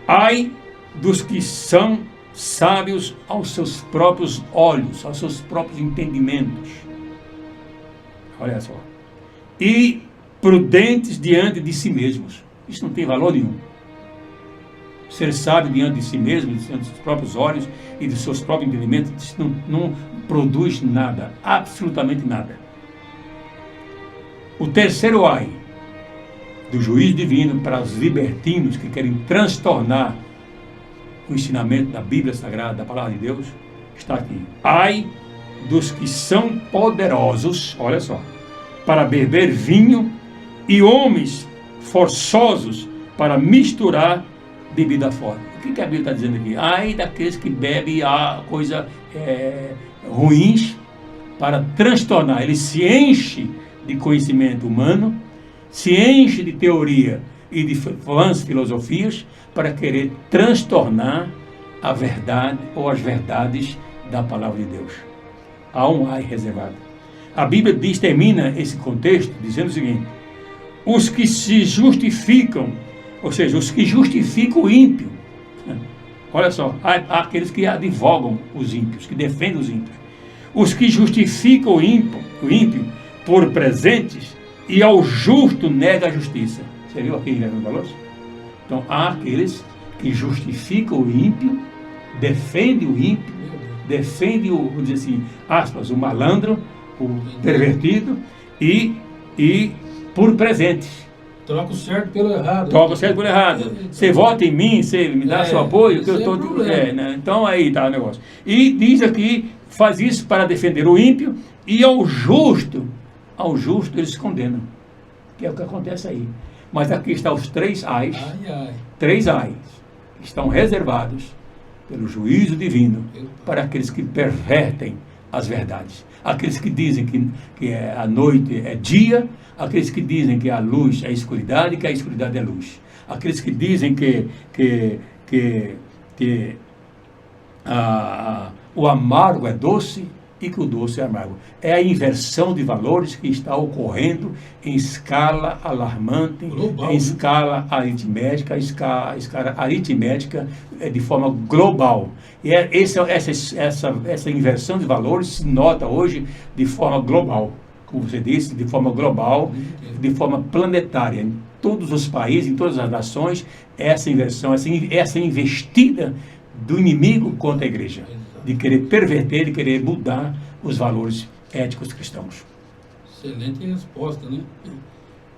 Ai dos que são sábios aos seus próprios olhos, aos seus próprios entendimentos. Olha só. E prudentes diante de si mesmos. Isso não tem valor nenhum. Ser sábio diante de si mesmo, diante dos próprios olhos e dos seus próprios entendimentos, isso não produz nada, absolutamente nada. O terceiro ai do juízo divino para os libertinos que querem transtornar o ensinamento da Bíblia Sagrada, da Palavra de Deus, está aqui. Ai dos que são poderosos, olha só, para beber vinho e homens forçosos para misturar bebida forte. O que a Bíblia está dizendo aqui? Ai daqueles que bebem coisa ruins para transtornar. Ele se enche de conhecimento humano, se enche de teoria e de vãs filosofias para querer transtornar a verdade ou as verdades da Palavra de Deus. Há um ai reservado. A Bíblia termina esse contexto dizendo o seguinte: os que se justificam, ou seja, os que justificam o ímpio. Olha só, há aqueles que advogam os ímpios, que defendem os ímpios. Os que justificam o ímpio por presentes e ao justo nega a justiça. Você viu aqui em valores? Então, há aqueles que justificam o ímpio, defendem o ímpio, defendem vamos dizer assim, aspas, o malandro, o pervertido e por presentes. Troca o certo pelo errado. Troca o certo pelo errado. Você vota em mim, você me dá seu apoio, que eu estou. Né? Então aí está o negócio. E diz aqui, faz isso para defender o ímpio e ao justo eles se condenam. Que é o que acontece aí. Mas aqui estão os 3 ais. 3 ais que estão reservados pelo juízo divino para aqueles que pervertem as verdades. Aqueles que dizem que a noite é dia, aqueles que dizem que a luz é escuridade, que a escuridade é luz. Aqueles que dizem que o amargo é doce e que o doce é amargo. É a inversão de valores que está ocorrendo em escala alarmante, global, em escala aritmética, escala aritmética de forma global. E essa inversão de valores se nota hoje de forma global, como você disse, de forma global, de forma planetária. Em todos os países, em todas as nações, essa inversão, essa investida do inimigo contra a igreja, de querer perverter, de querer mudar os valores éticos cristãos. Excelente resposta, né?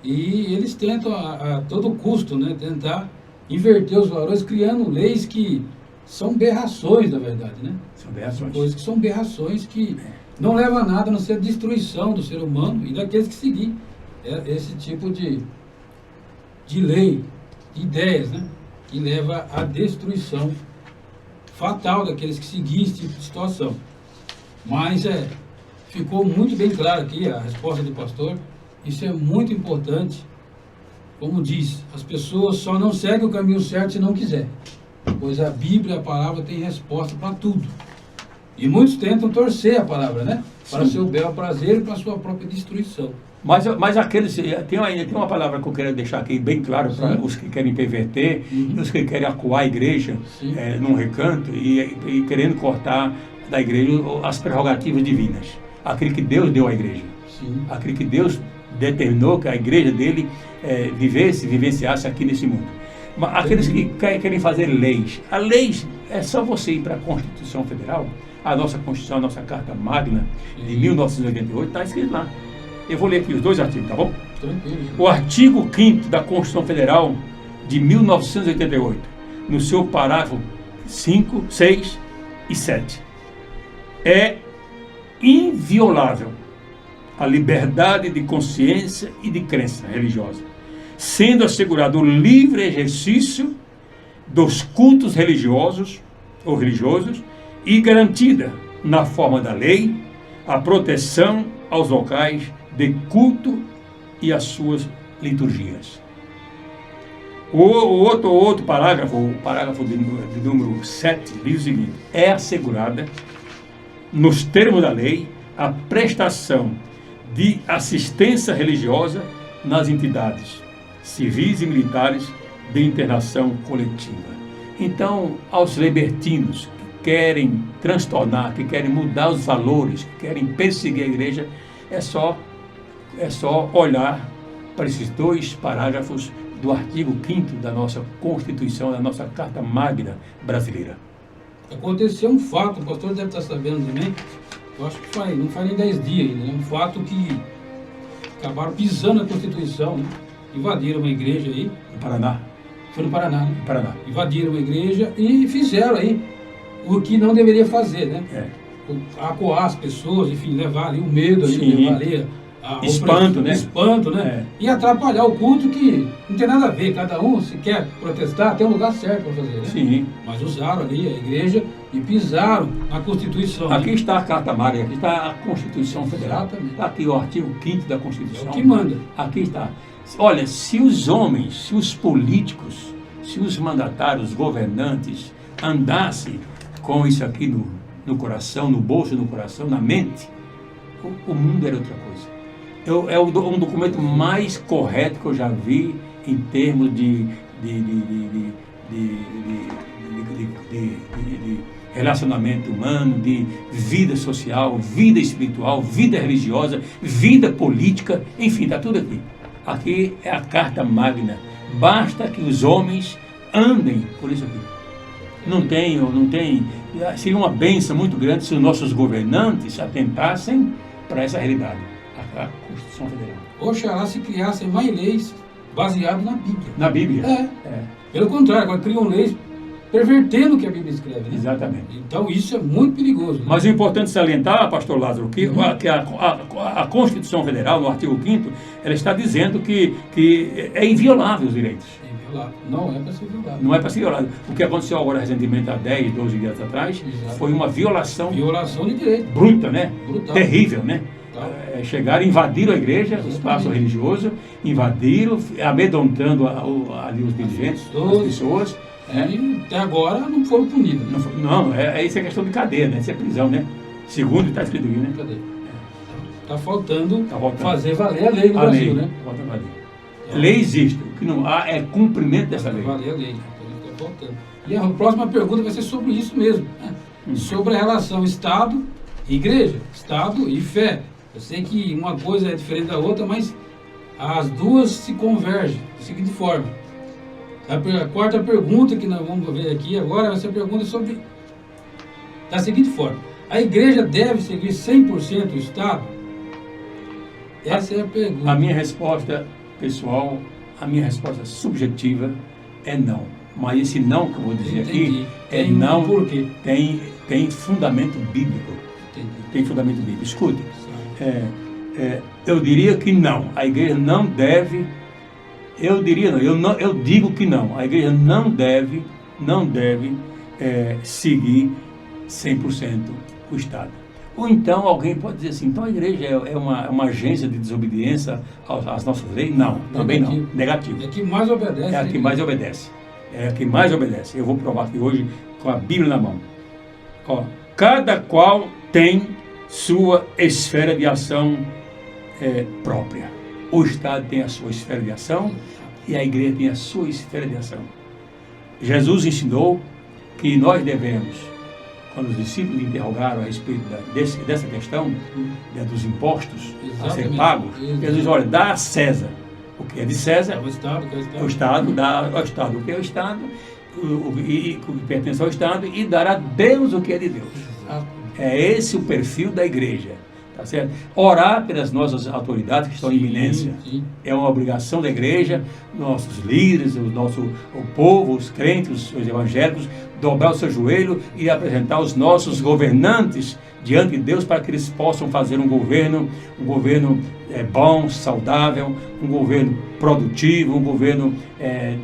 E eles tentam a todo custo, né, tentar inverter os valores, criando leis que são berrações, na verdade, né? São berrações. Coisas que são berrações que não levam a nada, a não ser a destruição do ser humano e daqueles que seguir esse tipo de lei, de ideias, né? Que leva à destruição fatal daqueles que seguirem esse tipo de situação. Mas ficou muito bem claro aqui a resposta do pastor. Isso é muito importante. Como diz, as pessoas só não seguem o caminho certo se não quiser, pois a Bíblia, a palavra, tem resposta para tudo. E muitos tentam torcer a palavra, né? Para o seu bel prazer e para a sua própria destruição. Mas aqueles, tem uma palavra que eu quero deixar aqui bem claro para os que querem perverter, os que querem acuar a igreja num recanto e querendo cortar da igreja as prerrogativas divinas. Aquilo que Deus deu à igreja. Sim. Aquilo que Deus determinou que a igreja dele vivenciasse aqui nesse mundo. Mas aqueles que querem fazer leis, a lei é só você ir para a Constituição Federal, a nossa Constituição, a nossa Carta Magna de 1988, está escrito lá. Eu vou ler aqui os 2 artigos, tá bom? Tranquilo. O artigo 5º da Constituição Federal de 1988, no seu parágrafo 5, 6 e 7, é inviolável a liberdade de consciência e de crença religiosa, sendo assegurado o livre exercício dos cultos religiosos ou religiosos e garantida, na forma da lei, a proteção aos locais de culto e às suas liturgias. O outro parágrafo, o parágrafo de número 7, diz o seguinte: é assegurada, nos termos da lei, a prestação de assistência religiosa nas entidades civis e militares de internação coletiva. Então, aos libertinos que querem transtornar, que querem mudar os valores, que querem perseguir a igreja, é só olhar para esses 2 parágrafos do artigo 5º da nossa Constituição, da nossa Carta Magna brasileira. Aconteceu um fato, o pastor deve estar sabendo também, eu acho que não faz nem 10 dias ainda, né? Um fato que acabaram pisando na Constituição, né? Invadiram uma igreja aí. No Paraná. Foi no Paraná, né? No Paraná. Invadiram uma igreja e fizeram aí o que não deveria fazer, né? Acuar as pessoas, enfim, levar ali o medo, ali, levar ali espanto, né? Espanto, né? E atrapalhar o culto, que não tem nada a ver. Cada um, se quer protestar, tem um lugar certo para fazer, né? Sim. Mas usaram ali a igreja e pisaram na Constituição. Aqui está a Carta Magna, aqui está a Constituição Federal. Exatamente. Está aqui o artigo 5º da Constituição. É o que manda. Aqui está. Olha, se os homens, se os políticos, se os mandatários, os governantes andassem com isso aqui no coração, no bolso, no coração, na mente, o mundo era outra coisa. É um documento mais correto que eu já vi em termos de relacionamento humano, de vida social, vida espiritual, vida religiosa, vida política, enfim, está tudo aqui. Aqui é a Carta Magna. Basta que os homens andem por isso aqui. Não tem. Seria uma bênção muito grande se os nossos governantes atentassem para essa realidade. A Constituição Federal. Oxalá se criassem mais leis baseadas na Bíblia. Na Bíblia? Pelo contrário, agora criam leis pervertendo o que a Bíblia escreve, né? Exatamente. Então isso é muito perigoso, né? Mas o importante salientar, pastor Lázaro, que a Constituição Federal, no artigo 5º, ela está dizendo que é inviolável os direitos. Não é para ser violado. Não é para ser violado. O que aconteceu agora recentemente, há 10, 12 dias atrás, foi uma violação... Violação de direito. Bruta, né? Brutal. Terrível, né? Chegaram, invadiram a igreja, o espaço religioso, invadiram, amedrontando ali os dirigentes, as pessoas. E até agora não foram punidos. Não, isso é questão de cadeia, né? Isso é prisão, né? Segundo está escrito aqui, né? Cadeia. Está faltando fazer valer a lei no Brasil, né? Está faltando valer. Lei existe, o que não há é cumprimento dessa lei. Valer a lei, então está faltando. E a próxima pergunta vai ser sobre isso mesmo, né? Sobre a relação Estado e Igreja, Estado e fé. Eu sei que uma coisa é diferente da outra, mas as duas se convergem da seguinte forma. A quarta pergunta que nós vamos ver aqui agora vai ser a pergunta sobre da seguinte forma: a igreja deve seguir 100% o Estado? Essa é a pergunta. A minha resposta pessoal, a minha resposta subjetiva é não. Mas esse não que eu vou dizer aqui é não, por quê? Tem fundamento bíblico. Entendi. Tem fundamento bíblico. Escute, eu diria que não. A igreja não deve, eu digo que não. A igreja não deve seguir 100% o Estado. Ou então alguém pode dizer assim, então a igreja é uma agência de desobediência às nossas leis? Não, também não. Negativo. É a que mais obedece. É a que mais obedece. É a que mais obedece. Eu vou provar aqui hoje com a Bíblia na mão. Ó, cada qual tem sua esfera de ação própria. O Estado tem a sua esfera de ação e a igreja tem a sua esfera de ação. Jesus ensinou que nós devemos, quando os discípulos interrogaram a respeito dessa questão, dos impostos a ser pagos, Jesus, olha, dá a César o que é de César, o Estado dá ao Estado o que é o Estado, o que pertence ao Estado, e dar a Deus o que é de Deus. É esse o perfil da igreja. Tá certo? Orar pelas nossas autoridades que estão em iminência. É uma obrigação da igreja, nossos líderes, o povo, os crentes, os evangélicos, dobrar o seu joelho e apresentar os nossos governantes diante de Deus para que eles possam fazer um governo bom, saudável, um governo produtivo, um governo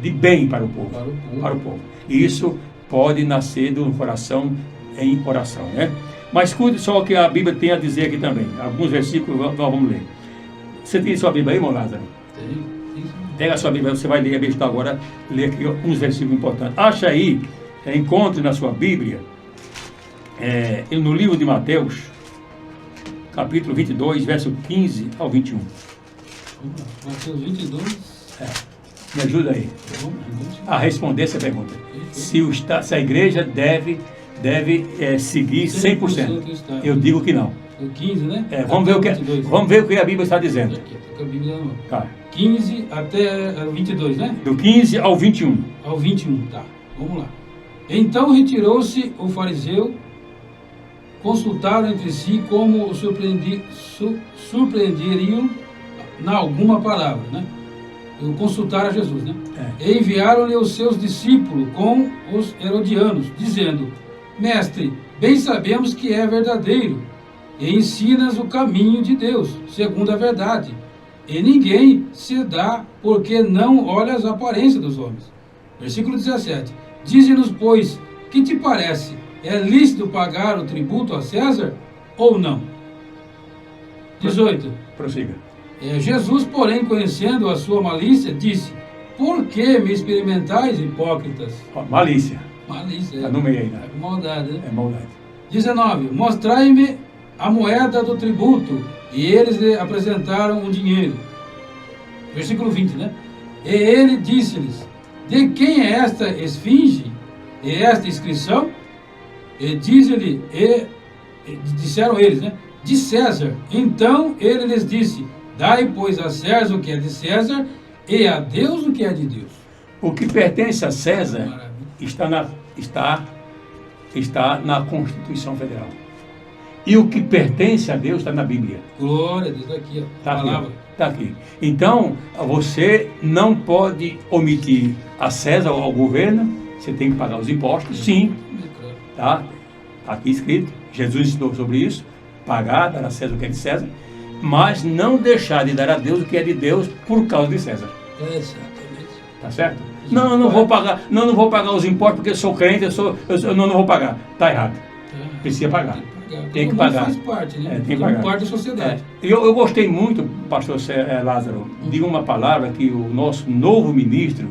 de bem para o povo. Para o povo. E isso pode nascer do coração em oração, né? Mas cuide só o que a Bíblia tem a dizer aqui também. Alguns versículos nós vamos ler. Você tem sua Bíblia aí, irmão Lázaro? Tem. Pega a sua Bíblia, você vai ler a Bíblia agora, ler aqui uns versículos importantes. Acha aí, encontre na sua Bíblia, no livro de Mateus, capítulo 22, verso 15 ao 21. Mateus 22. Me ajuda aí a responder essa pergunta. Se a igreja deve seguir 100%. Eu digo que não. O 15, né? Vamos ver o que a Bíblia está dizendo. Aqui, a Bíblia não. Tá. 15 até 22, né? Do 15 ao 21. Ao 21, tá. Vamos lá. Então retirou-se o fariseu, consultaram entre si como o surpreenderiam na alguma palavra, né? Consultaram a Jesus, né? E enviaram-lhe os seus discípulos com os herodianos, dizendo: Mestre, bem sabemos que é verdadeiro, e ensinas o caminho de Deus, segundo a verdade. E ninguém se dá, porque não olha as aparências dos homens. Versículo 17. Dize-nos, pois, que te parece? É lícito pagar o tributo a César ou não? 18. Prossiga. Jesus, porém, conhecendo a sua malícia, disse: Por que me experimentais, hipócritas? Malícia. Malícia. Está no meio aí, né? É maldade, né? É maldade. 19. Mostrai-me a moeda do tributo. E eles lhe apresentaram um dinheiro. Versículo 20, né? E ele disse-lhes: De quem é esta esfinge e esta inscrição? E disseram eles, né? De César. Então ele lhes disse: Dai, pois, a César o que é de César e a Deus o que é de Deus. O que pertence a César está na Constituição Federal. E o que pertence a Deus está na Bíblia. Glória a Deus, aqui, ó. Está aqui. Está aqui. Então, você não pode omitir a César ou ao governo, você tem que pagar os impostos, sim. Tá? Está aqui escrito, Jesus ensinou sobre isso, pagar, dar a César o que é de César, mas não deixar de dar a Deus o que é de Deus por causa de César. Exatamente. Tá certo? Não vou pagar os impostos porque eu sou crente, eu não vou pagar. Está errado. Precisa pagar. Tem que pagar. Faz parte, né? Tem que pagar. Parte da sociedade. Eu gostei muito, pastor Lázaro, de uma palavra que o nosso novo ministro,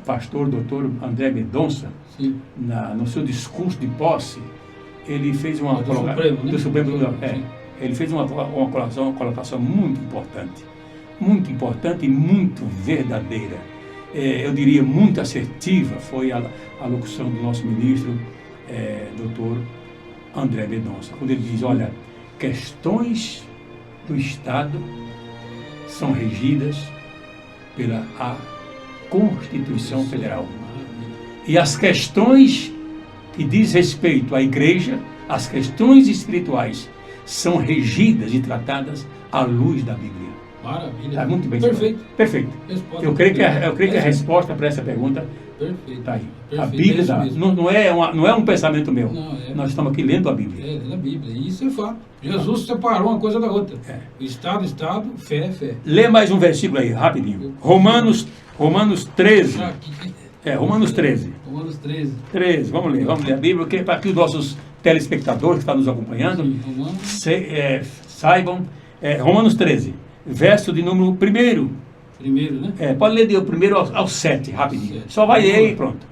pastor doutor André Mendonça, no seu discurso de posse, ele fez uma ele fez uma colocação muito importante e muito verdadeira. Eu diria muito assertiva, foi a locução do nosso ministro, doutor André Mendonça, quando ele diz: olha, questões do Estado são regidas pela Constituição Federal. E as questões que diz respeito à igreja, as questões espirituais, são regidas e tratadas à luz da Bíblia. Maravilha. Está muito bem. Perfeito. Perfeito. Resposta Eu creio que perfeita. a resposta para essa pergunta Perfeito. está aí. Perfeito, A Bíblia isso dá. mesmo. Não é um pensamento meu. Não, é. Nós estamos aqui lendo a Bíblia. É na Bíblia. E isso é fato. Jesus separou uma coisa da outra. É. O Estado, fé, fé. Lê mais um versículo aí, rapidinho. Romanos 13. Romanos 13. Romanos 13. 13. Vamos ler a Bíblia, porque para que os nossos telespectadores que estão nos acompanhando Sim, Romanos. saibam. Romanos 13, verso de número 1. Primeiro, né? Pode ler do primeiro ao 7, rapidinho. 7. Só vai ler e pronto.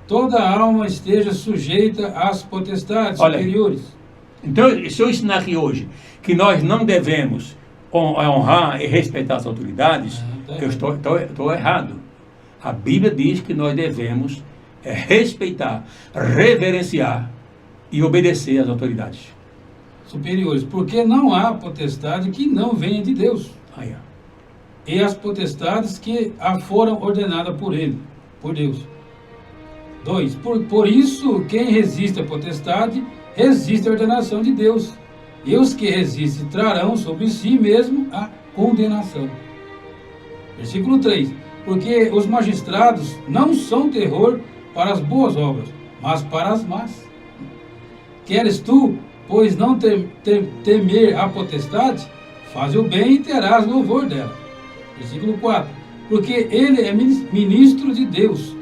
Toda alma esteja sujeita às potestades Olha aí. superiores. Então, se eu ensinar aqui hoje que nós não devemos honrar e respeitar as autoridades, eu estou errado. A Bíblia diz que nós devemos respeitar, reverenciar e obedecer às autoridades. Superiores, porque não há potestade que não venha de Deus. Aí, ó. E as potestades que a foram ordenadas por ele, por Deus. 2. Por isso, quem resiste à potestade, resiste à ordenação de Deus. E os que resistem trarão sobre si mesmo a condenação. Versículo 3. Porque os magistrados não são terror para as boas obras, mas para as más. Queres tu, pois, não temer a potestade? Faz o bem e terás louvor dela. Versículo 4. Porque ele é ministro de Deus,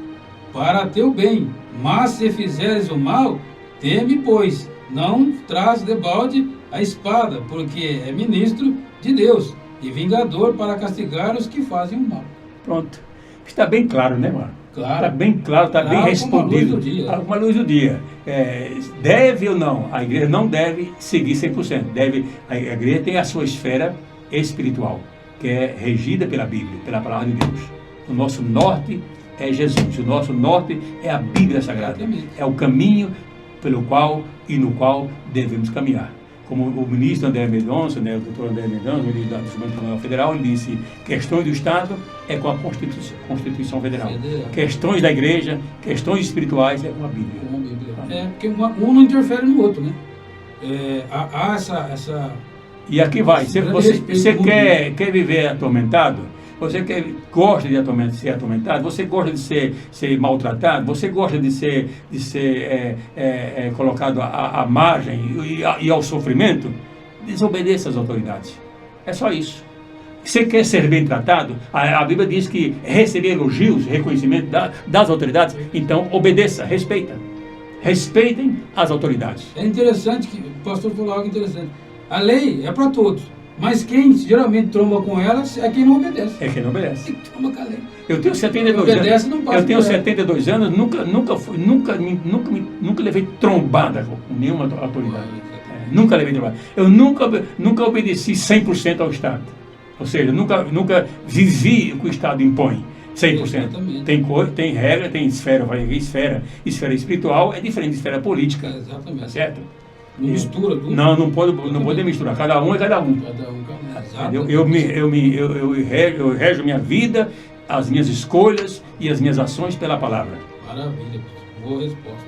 para teu bem. Mas se fizeres o mal, teme, pois, não traz debalde a espada, porque é ministro de Deus, e vingador para castigar os que fazem o mal. Pronto. Está bem claro, né, mano? Claro. Está bem claro, está bem respondido. Como a luz do dia. Deve ou não? A igreja não deve seguir 100%. A igreja tem a sua esfera espiritual, que é regida pela Bíblia, pela palavra de Deus. O nosso norte é Jesus. O nosso norte é a Bíblia Sagrada. Exatamente. É o caminho pelo qual e no qual devemos caminhar. Como o ministro André Mendonça, o doutor André Mendonça, o ministro do Supremo Tribunal Federal, ele disse: questões do Estado é com a Constituição Federal. Questões da igreja, questões espirituais é com a Bíblia. Com a Bíblia. Porque um não interfere no outro, né? Há essa... E aqui vai. Você quer viver atormentado? Você gosta de ser atormentado? Você gosta de ser maltratado? Você gosta de ser colocado à margem e ao sofrimento? Desobedeça às autoridades. É só isso. Você quer ser bem tratado? A Bíblia diz que receber elogios, reconhecimento das autoridades, então obedeça, respeita. Respeitem as autoridades. É interessante que o pastor falou algo interessante. A lei é para todos. Mas quem geralmente tromba com elas é quem não obedece. É quem não obedece. Quem tromba com a lei. Eu tenho 72 obedece, anos. Não passa Eu tenho por ela. 72 anos, nunca levei trombada com nenhuma autoridade. Nunca levei trombada. Eu nunca obedeci 100% ao Estado. Ou seja, nunca vivi o que o Estado impõe 100%. Tem regra, tem esfera espiritual é diferente de esfera política. Exatamente. Tá certo? Não mistura tudo. Não pode misturar. Cada um é cada um. Eu rejo minha vida, as minhas escolhas e as minhas ações pela palavra. Maravilha, boa resposta.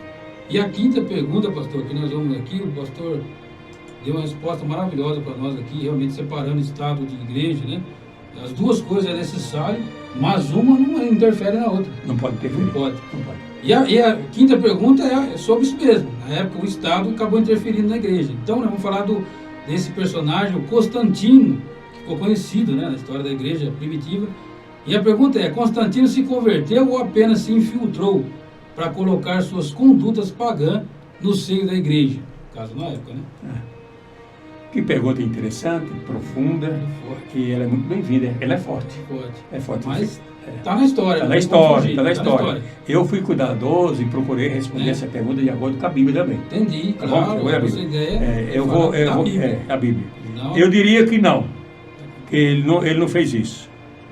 E a quinta pergunta, pastor, que nós vamos aqui, o pastor deu uma resposta maravilhosa para nós aqui, realmente separando Estado de igreja, né? As duas coisas é necessário, mas uma não interfere na outra. Não pode interferir. Não pode. Não pode. E a quinta pergunta é sobre isso mesmo. Na época, o Estado acabou interferindo na igreja. Então, nós vamos falar desse personagem, o Constantino, que ficou conhecido, né, na história da igreja primitiva. E a pergunta é: Constantino se converteu ou apenas se infiltrou para colocar suas condutas pagãs no seio da igreja? Caso na época, né? Que pergunta interessante, profunda, e ela é muito bem-vinda. Ela é forte. É forte. Mas está na história. Está na história. Eu fui cuidadoso e procurei responder essa pergunta de acordo com a Bíblia também. Entendi, claro. Essa ideia a Bíblia. Não. Eu diria que não. Que ele não fez isso.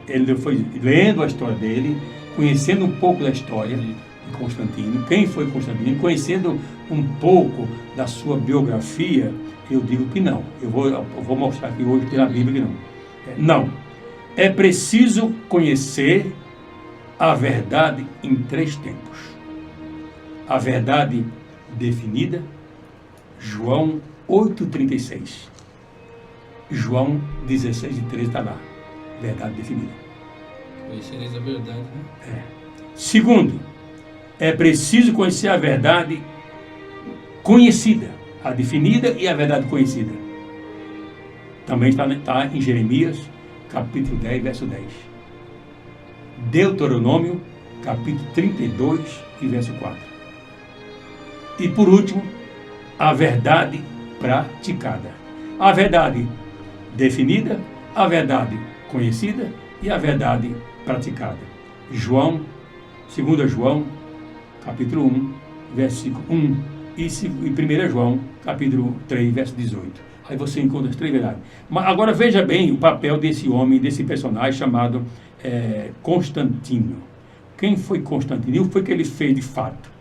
Ele foi lendo a história dele, conhecendo um pouco da história de Constantino, quem foi Constantino, conhecendo um pouco da sua biografia. Eu digo que não. Eu vou mostrar aqui hoje pela Bíblia que não. Não. É preciso conhecer a verdade em 3 tempos. A verdade definida, João 8,36. João 16,13 está lá. verdade definida. Conhecereis a verdade, né? Segundo, é preciso conhecer a verdade conhecida, a definida e a verdade conhecida. Também está em Jeremias, capítulo 10, verso 10. Deuteronômio, capítulo 32 e verso 4. E por último, a verdade praticada. A verdade definida, a verdade conhecida e a verdade praticada. 2 João, capítulo 1, versículo 1 e 1 João, capítulo 3, verso 18. Aí você encontra as 3 verdades. Mas agora veja bem o papel desse homem, desse personagem chamado Constantino. Quem foi Constantino? E o que foi que ele fez de fato?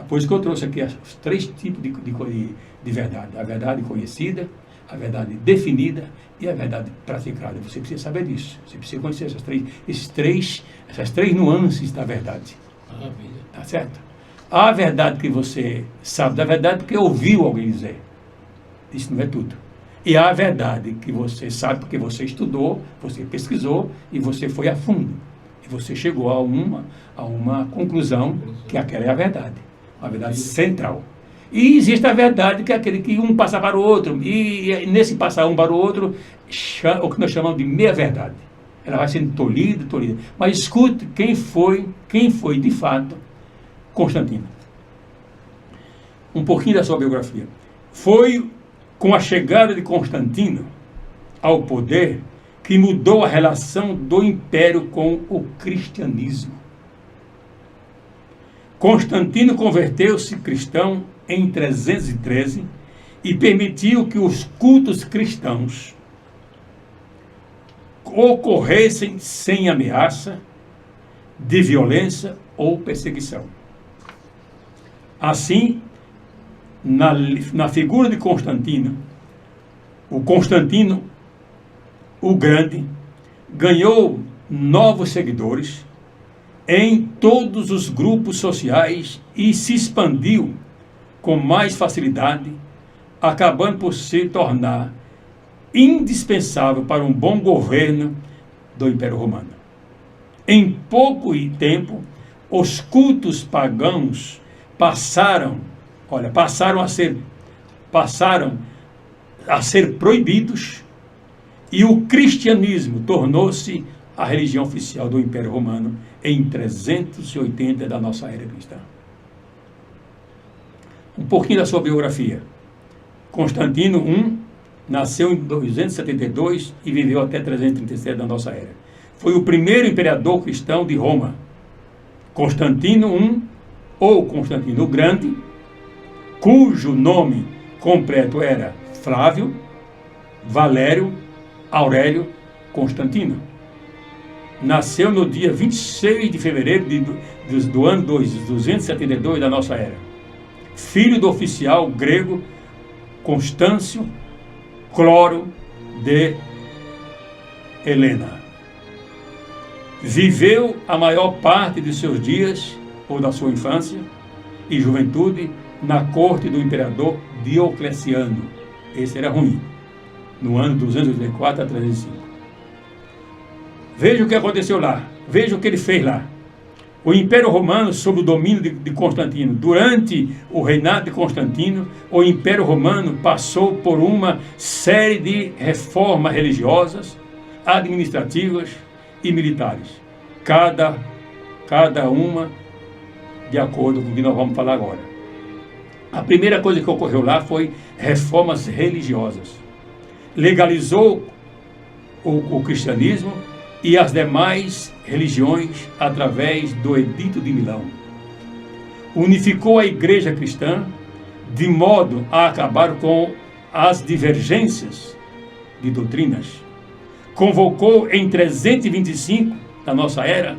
Por isso que eu trouxe aqui os 3 tipos de verdade. A verdade conhecida, a verdade definida e a verdade praticada. Você precisa saber disso. Você precisa conhecer essas três nuances da verdade. Maravilha. Tá certo? A verdade que você sabe da verdade porque ouviu alguém dizer. Isso não é tudo. E há a verdade que você sabe porque você estudou, você pesquisou e você foi a fundo. E você chegou a uma conclusão que aquela é a verdade. Uma verdade central. E existe a verdade que é aquele que um passa para o outro. E nesse passar um para o outro, o que nós chamamos de meia-verdade. Ela vai sendo tolhida. Mas escute quem foi de fato Constantino. Um pouquinho da sua biografia. Foi com a chegada de Constantino ao poder que mudou a relação do império com o cristianismo. Constantino converteu-se cristão em 313 e permitiu que os cultos cristãos ocorressem sem ameaça de violência ou perseguição. Assim, na figura de Constantino o Grande ganhou novos seguidores em todos os grupos sociais e se expandiu com mais facilidade, acabando por se tornar indispensável para um bom governo do Império Romano. Em pouco tempo, os cultos pagãos passaram a ser proibidos e o cristianismo tornou-se a religião oficial do Império Romano em 380 da nossa era cristã. Um pouquinho da sua biografia. Constantino I nasceu em 272 e viveu até 337 da nossa era. Foi o primeiro imperador cristão de Roma. Constantino I, ou Constantino o Grande, cujo nome completo era Flávio Valério Aurélio Constantino. Nasceu no dia 26 de fevereiro do ano 272 da nossa era. Filho do oficial grego Constâncio Cloro de Helena. Viveu a maior parte de seus dias, ou da sua infância e juventude, na corte do imperador Diocleciano. Esse era ruim. No ano 284 a 305. Veja o que aconteceu lá. Veja o que ele fez lá. O Império Romano, sob o domínio de Constantino. Durante o reinado de Constantino, o Império Romano passou por uma série de reformas religiosas, administrativas e militares. Cada uma de acordo com o que nós vamos falar agora. A primeira coisa que ocorreu lá foi reformas religiosas. Legalizou o cristianismo e as demais religiões através do Edito de Milão. Unificou a igreja cristã de modo a acabar com as divergências de doutrinas. Convocou em 325 da nossa era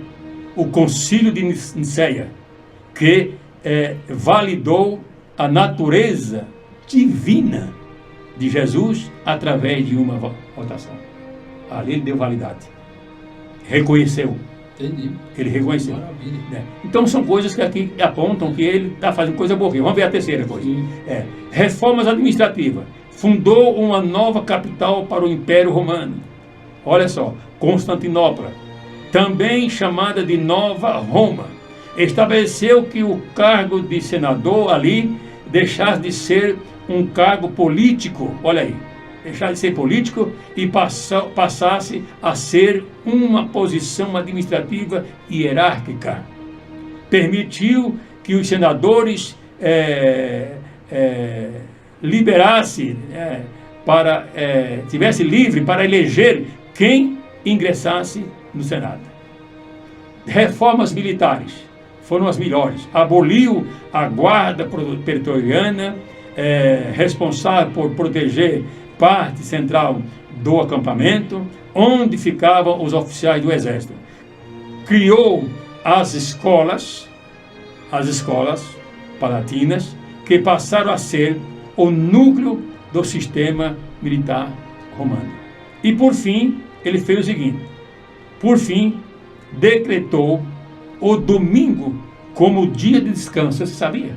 o Concílio de Nicéia, que validou a natureza divina de Jesus através de uma votação. Ali ele deu validade. Reconheceu. Entendi. Ele reconheceu. Maravilha. Né? Então são coisas que aqui apontam que ele está fazendo coisa boa. Vamos ver a terceira coisa. Reformas administrativas. Fundou uma nova capital para o Império Romano. olha só, Constantinopla, também chamada de Nova Roma, estabeleceu que o cargo de senador ali deixasse de ser um cargo político, olha aí, deixasse de ser político e passasse a ser uma posição administrativa e hierárquica. Permitiu que os senadores tivesse livre para eleger quem ingressasse no Senado. Reformas militares foram as melhores. Aboliu a guarda pretoriana, responsável por proteger parte central do acampamento, onde ficavam os oficiais do exército. Criou as escolas palatinas, que passaram a ser o núcleo do sistema militar romano. E por fim, ele fez o seguinte: por fim, decretou o domingo como dia de descanso. Você sabia?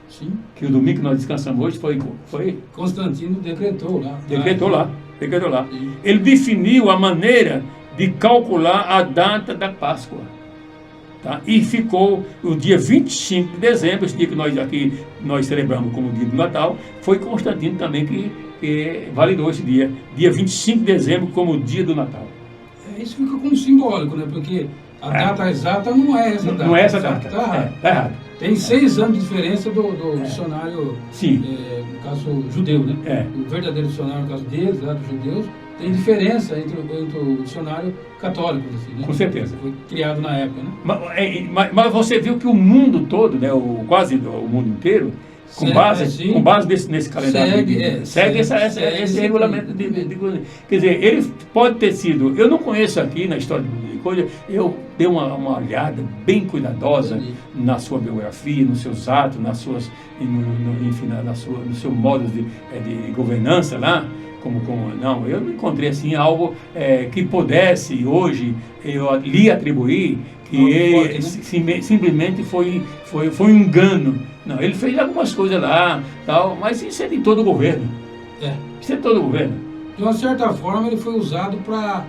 Sim. Que o domingo que nós descansamos hoje foi Constantino decretou lá. Decretou lá. Sim. Ele definiu a maneira de calcular a data da Páscoa. Tá? E ficou o dia 25 de dezembro, esse dia que nós celebramos como dia do Natal, foi Constantino também que validou esse dia 25 de dezembro como o dia do Natal. Isso fica como simbólico, né? Porque a data exata não é essa data. Não é essa data. Tá errado. Tem 6 anos de diferença do dicionário, no caso judeu, né? O verdadeiro dicionário, no caso deles, lá dos judeus, tem diferença entre o dicionário católico, assim, né? Com certeza. Foi criado na época, né? Mas você viu que o mundo todo, né, quase o mundo inteiro, com base nesse calendário, segue esse regulamento de coisa. Quer dizer, ele pode ter sido, eu não conheço aqui na história de coisa, eu dei uma olhada bem cuidadosa na sua biografia, nos seus atos, no seu modo de governança lá. Não, eu não encontrei assim algo que pudesse hoje eu lhe atribuir que ele simplesmente foi um engano. Não, ele fez algumas coisas lá, tal, mas isso é de todo o governo. Isso é de todo o governo. De uma certa forma, ele foi usado para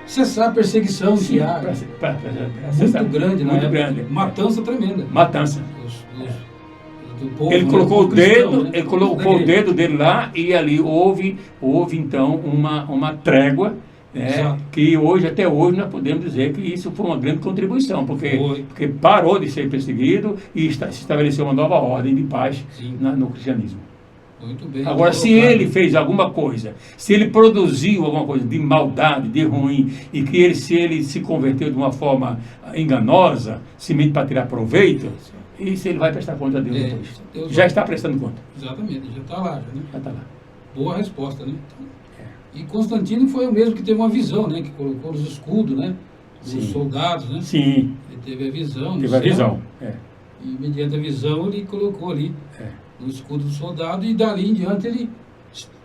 cessar a perseguição diária. Muito grande na época. Grande. Matança tremenda. Matança. Do povo, ele colocou o dedo, né? Ele colocou o dedo dele lá e ali houve então uma trégua, né, que até hoje nós podemos dizer que isso foi uma grande contribuição, porque parou de ser perseguido e se estabeleceu uma nova ordem de paz no cristianismo. Muito bem. Agora, se ele fez alguma coisa, se ele produziu alguma coisa de maldade, de ruim, e que se ele se converteu de uma forma enganosa, simplesmente para tirar proveito, isso ele vai prestar conta a Deus depois. Deus já está prestando conta. Exatamente, já está lá. Né? Já está lá. Boa resposta, né? E Constantino foi o mesmo que teve uma visão, né? Que colocou os escudos, né? Os soldados, né? Sim. Ele teve a visão. Teve a visão. E mediante a visão ele colocou ali no escudo do soldado e dali em diante ele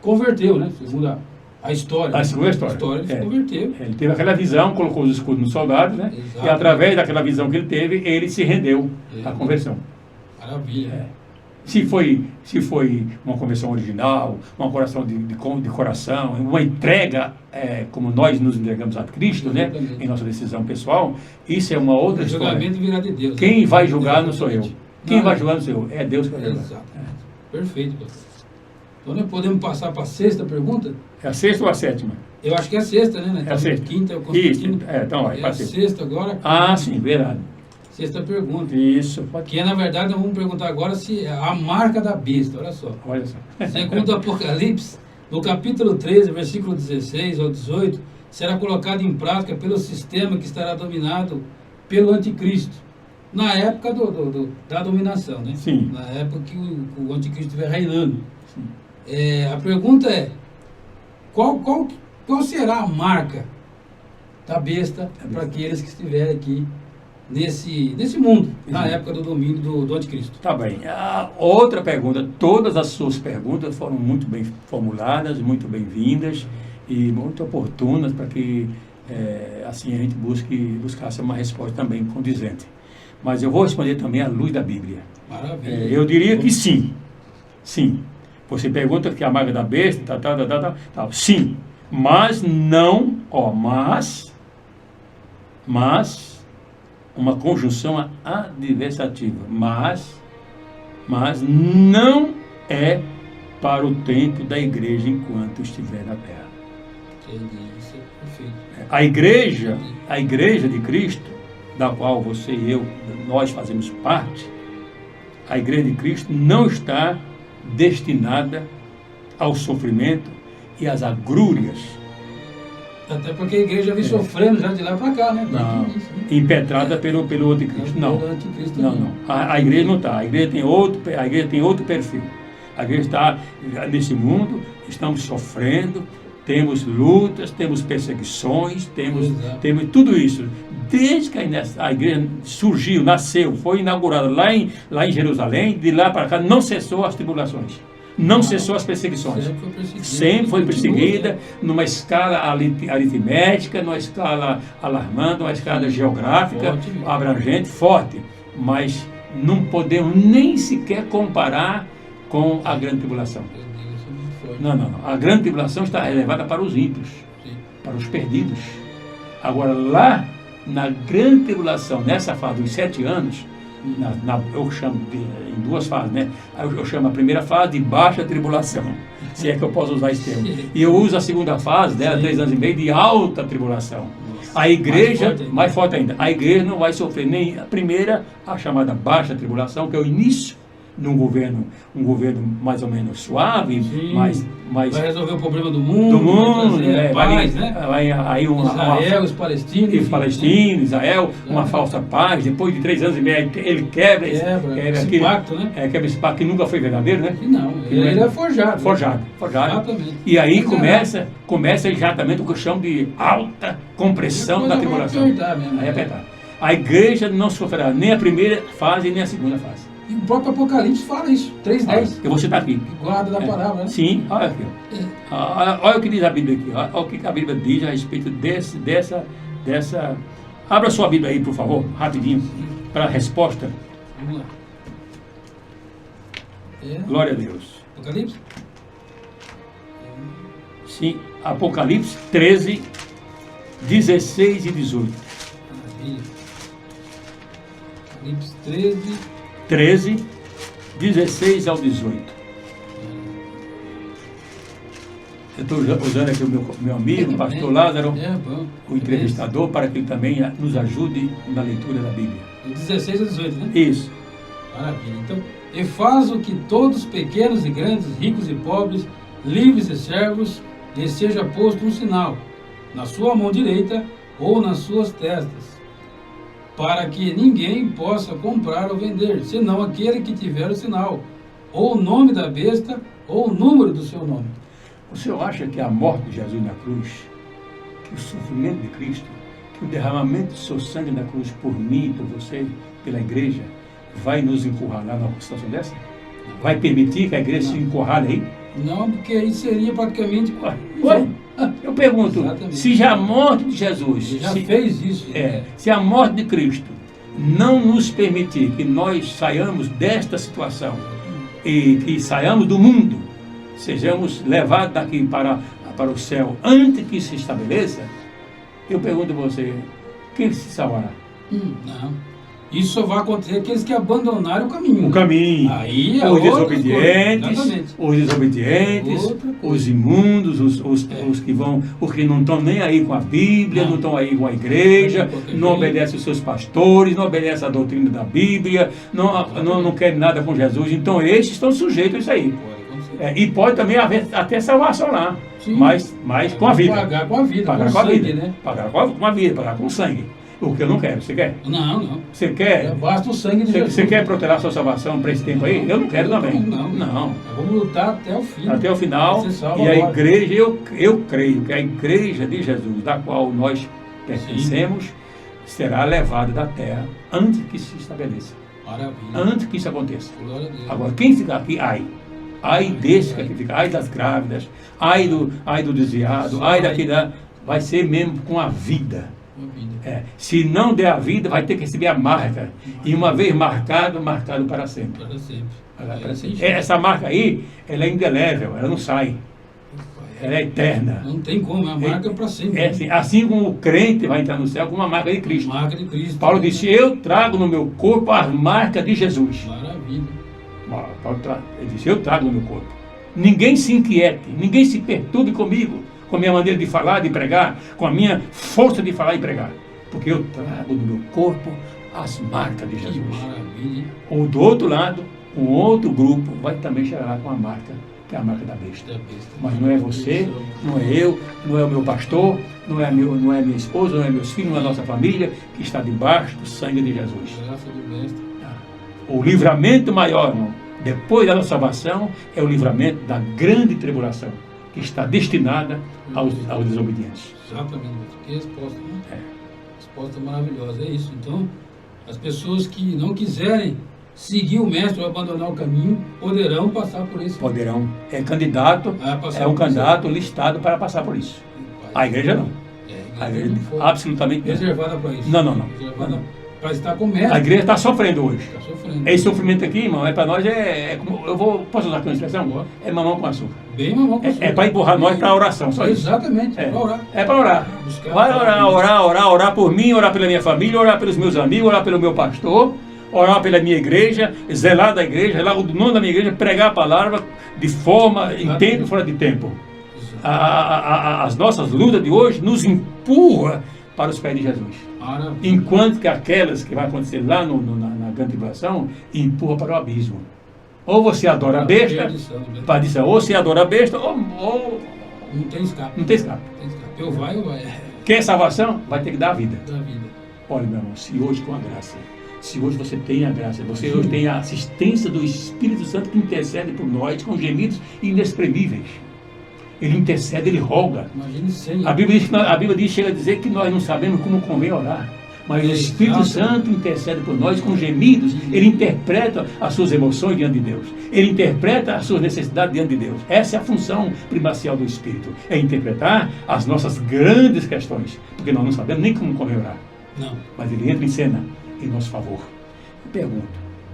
converteu, né? Segundo a história. A segunda história. Ele se converteu. Ele teve aquela visão, colocou os escudos nos soldados, né? Exato. E através daquela visão que ele teve, ele se rendeu à conversão. Maravilha. Se foi uma conversão original, uma conversão de coração, uma entrega, como nós nos entregamos a Cristo, né? Em nossa decisão pessoal, isso é uma outra história. O julgamento virá de Deus. Quem vai julgar não sou eu. Quem vai julgar não sou eu. É Deus que vai julgar. Exato. Perfeito, pastor. Então, nós podemos passar para a 6ª pergunta? É a 6ª ou a 7ª? Eu acho que é a 6ª, né? É a 6ª. Quinta é o Constantino. Isso, então vai. É a 6ª agora. Ah, sim, verdade. 6ª pergunta. Isso. Que na verdade, nós vamos perguntar agora se a marca da besta, olha só. Olha só. Segundo Apocalipse, no capítulo 13, versículo 16 ao 18, será colocado em prática pelo sistema que estará dominado pelo anticristo. Na época da dominação, né? Sim. Na época que o anticristo estiver reinando. A pergunta é, qual será a marca da besta para aqueles que estiverem aqui nesse mundo, na época do domínio do anticristo? Tá bem. A outra pergunta, todas as suas perguntas foram muito bem formuladas, muito bem-vindas e muito oportunas para que assim a gente buscasse uma resposta também condizente. Mas eu vou responder também à luz da Bíblia. Maravilha. Eu diria que sim. Sim. Você pergunta que a marca da besta, tal. Sim. Mas não, mas, uma conjunção adversativa, mas não é para o tempo da igreja enquanto estiver na terra. Entendi, isso é perfeito. A igreja de Cristo, da qual você e eu, nós fazemos parte, a igreja de Cristo não está destinada ao sofrimento e às agrúrias. Até porque a igreja vem sofrendo já de lá para cá, né? Não, Isso, né? impetrada pelo anticristo. Não, Pelo anticristo não, também. não. A igreja não está. A igreja tem outro perfil. A igreja está nesse mundo, estamos sofrendo, temos lutas, temos perseguições, temos tudo isso. Desde que a igreja surgiu, nasceu, foi inaugurada lá em Jerusalém, de lá para cá não cessou as tribulações. Não cessou as perseguições. Sempre foi perseguida, numa escala aritmética, numa escala alarmante, numa escala geográfica, abrangente, forte. Mas não podemos nem sequer comparar com a grande tribulação. Não. A grande tribulação está elevada para os ímpios, para os perdidos. Agora, lá na grande tribulação, nessa fase dos 7 anos, eu chamo em duas fases, né? Eu chamo a primeira fase de baixa tribulação, se é que eu posso usar esse termo. E eu uso a segunda fase dela, 3 anos e meio, de alta tribulação. A igreja, mais forte ainda, a igreja não vai sofrer nem a primeira, a chamada baixa tribulação, que é o início de um governo mais ou menos suave, mas vai resolver o problema do mundo, paz, né? Israel, os palestinos, Israel, uma falsa paz. Depois de 3 anos e meio, ele quebra esse pacto, né? Quebra esse pacto que nunca foi verdadeiro, né? Não, ele é forjado. Forjado. Exatamente. E aí começa exatamente o que eu chamo de alta compressão da tribulação. Aí apertar. A igreja não sofrerá nem a primeira fase nem a segunda fase. E o próprio Apocalipse fala isso, 3:10. Eu vou citar aqui. Guarda da palavra, né? Sim, olha aqui. Olha o que diz a Bíblia aqui. Olha o que a Bíblia diz a respeito dessa... Abra sua Bíblia aí, por favor, rapidinho, para a resposta. Vamos lá. Glória a Deus. Apocalipse? Sim, Apocalipse 13, 16 e 18. Maravilha. Apocalipse 13, 16 ao 18. Eu estou usando aqui o meu amigo, o pastor Lázaro, o entrevistador, para que ele também nos ajude na leitura da Bíblia. 16 a 18, né? Isso. Maravilha. Então, e faz o que todos, pequenos e grandes, ricos e pobres, livres e servos, lhes seja posto um sinal, na sua mão direita ou nas suas testas, para que ninguém possa comprar ou vender, senão aquele que tiver o sinal, ou o nome da besta, ou o número do seu nome. O senhor acha que a morte de Jesus na cruz, que o sofrimento de Cristo, que o derramamento do seu sangue na cruz por mim, por você, pela igreja, vai nos encurralar numa situação dessa? Vai permitir que a igreja se encurrale aí? Não, porque aí seria praticamente... Eu pergunto, exatamente. Se já a morte de Jesus... Ele já fez isso. Se a morte de Cristo não nos permitir que nós saiamos desta situação e que saiamos do mundo, sejamos levados daqui para o céu antes que se estabeleça, eu pergunto a você, quem se salvará? Não. Isso só vai acontecer aqueles que abandonaram o caminho. O caminho. Aí os desobedientes, os imundos, os que não estão nem aí com a Bíblia, não estão aí com a igreja, não obedecem os seus pastores, não obedecem a doutrina da Bíblia, não querem nada com Jesus. Então, esses estão sujeitos a isso aí. E pode também haver até salvação lá. Sim. Mas com a vida. Pagar com a vida. Pagar com a vida, né? Pagar com a vida, pagar com sangue. O que eu não quero, você quer? Não. Você quer? Basta o sangue de Jesus. Você quer protelar a sua salvação para esse tempo aí? Eu não quero também. Não. Vamos lutar até o fim. Até o final. E a igreja, eu creio que a igreja de Jesus, da qual nós pertencemos, será levada da terra antes que se estabeleça. Maravilha. Antes que isso aconteça. Glória a Deus. Agora, quem ficar aqui, ai desse que aqui fica, ai das grávidas, ai do desviado, ai daquele, vai ser mesmo com a vida. Se não der a vida, vai ter que receber a marca. E uma vez marcado para sempre. Para sempre. Essa marca aí, ela é indelével, ela não sai. Ela é eterna. Não tem como, é a marca para sempre. É assim como o crente vai entrar no céu com uma marca de Cristo. Marca de Cristo. Paulo disse, eu trago no meu corpo as marcas de Jesus. Maravilha. Ele disse, eu trago no meu corpo. Ninguém se inquiete, ninguém se perturbe comigo, com a minha maneira de falar, de pregar, com a minha força de falar e pregar. Porque eu trago no meu corpo as marcas de Jesus. Que maravilha. Ou do outro lado, um outro grupo vai também chegar lá com a marca, que é a marca da besta. Mas não é você, não é eu, não é o meu pastor, não é minha esposa, não é meus filhos, não é a nossa família, que está debaixo do sangue de Jesus. Graça do Mestre. O livramento maior, irmão, depois da nossa salvação, é o livramento da grande tribulação, que está destinada aos desobedientes. Exatamente. Que resposta, né? Resposta maravilhosa. É isso. Então, as pessoas que não quiserem seguir o Mestre ou abandonar o caminho, poderão passar por isso. Poderão. É candidato, é um candidato listado para passar por isso. A igreja não. A igreja absolutamente reservada para isso. Não. Reservada para estar com o Mestre. A igreja está sofrendo hoje. Está sofrendo. Esse sofrimento aqui, irmão, para nós posso usar aqui uma expressão? É mamão com açúcar. Bem mamão com açúcar. É para empurrar nós para a oração, só isso. Exatamente, para orar. É para orar. Vai orar por mim, orar pela minha família, orar pelos meus amigos, orar pelo meu pastor, orar pela minha igreja, zelar da igreja, zelar o nome da minha igreja, pregar a palavra de forma, em tempo e fora de tempo. As nossas lutas de hoje nos empurram para os pés de Jesus. Enquanto que aquelas que vai acontecer lá na grande tribulação, empurra para o abismo. Ou você adora a besta, ou você adora a besta, ou não tem escape. Não tem escape. Eu vai. Quer salvação? Vai ter que dar a vida. Dá a vida. Olha, meu irmão, se hoje com a graça, se hoje você tem a graça, você hoje tem a assistência do Espírito Santo que intercede por nós com gemidos inexprimíveis. Ele intercede, ele roga. A Bíblia diz, chega a dizer que nós não sabemos como convém orar. Mas o Espírito Santo intercede por nós com gemidos. Ele interpreta as suas emoções diante de Deus. Ele interpreta as suas necessidades diante de Deus. Essa é a função primacial do Espírito. É interpretar as nossas grandes questões. Porque nós não sabemos nem como convém orar. Não. Mas ele entra em cena em nosso favor. Eu pergunto,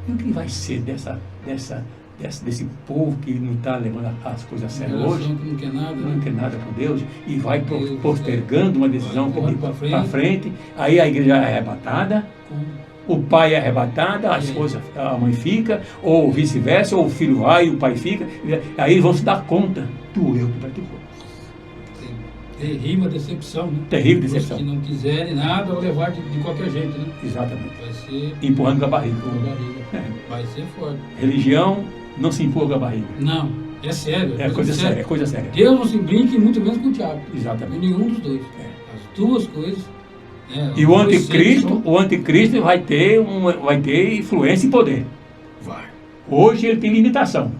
e o que vai ser desse povo que não está levando as coisas a sério hoje, não quer nada com Deus, e vai postergando uma decisão para frente, aí a igreja é arrebatada, o pai é arrebatado, a esposa, a mãe fica, ou vice-versa, ou o filho vai e o pai fica, aí vão se dar conta do erro que praticou. Terrível decepção, né? Terrível decepção. Os que não quiserem nada, ou levar de qualquer jeito, né? Exatamente. Vai ser... empurrando com a barriga. Vai ser forte. Religião não se empurra com a barriga. Não, é sério. É coisa séria, é coisa séria. Deus não se brinca, muito menos com o diabo. Exatamente. Nenhum dos dois. As duas coisas. E o anticristo vai ter influência e poder. Vai. Hoje ele tem limitação.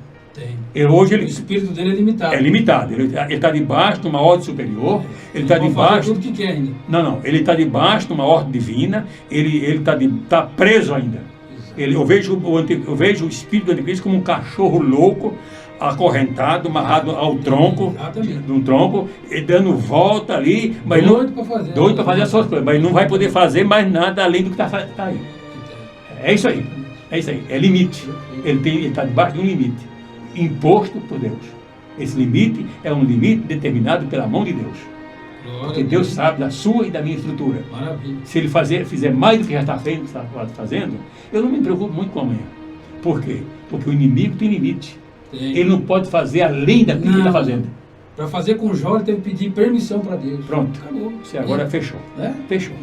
O espírito dele é limitado. É limitado. Ele está debaixo de uma ordem superior. Ele está debaixo. Tudo que quer ainda. Não. Ele está debaixo de uma ordem divina. Ele está preso ainda. Eu vejo o espírito do anticristo como um cachorro louco, acorrentado, amarrado ao tronco, de um tronco, e dando volta ali, mas doido para fazer as suas coisas, mas não vai poder fazer mais nada além do que está aí. É isso aí. É limite. Ele está debaixo de um limite imposto por Deus. Esse limite é um limite determinado pela mão de Deus. Porque Deus sabe da sua e da minha estrutura. Maravilha. Se ele fizer mais do que já está fazendo, eu não me preocupo muito com amanhã. Por quê? Porque o inimigo tem limite. Ele não pode fazer além daquilo que ele está fazendo. Para fazer com Jó, ele teve que pedir permissão para Deus. Pronto. Acabou. Você agora fechou. Fechou.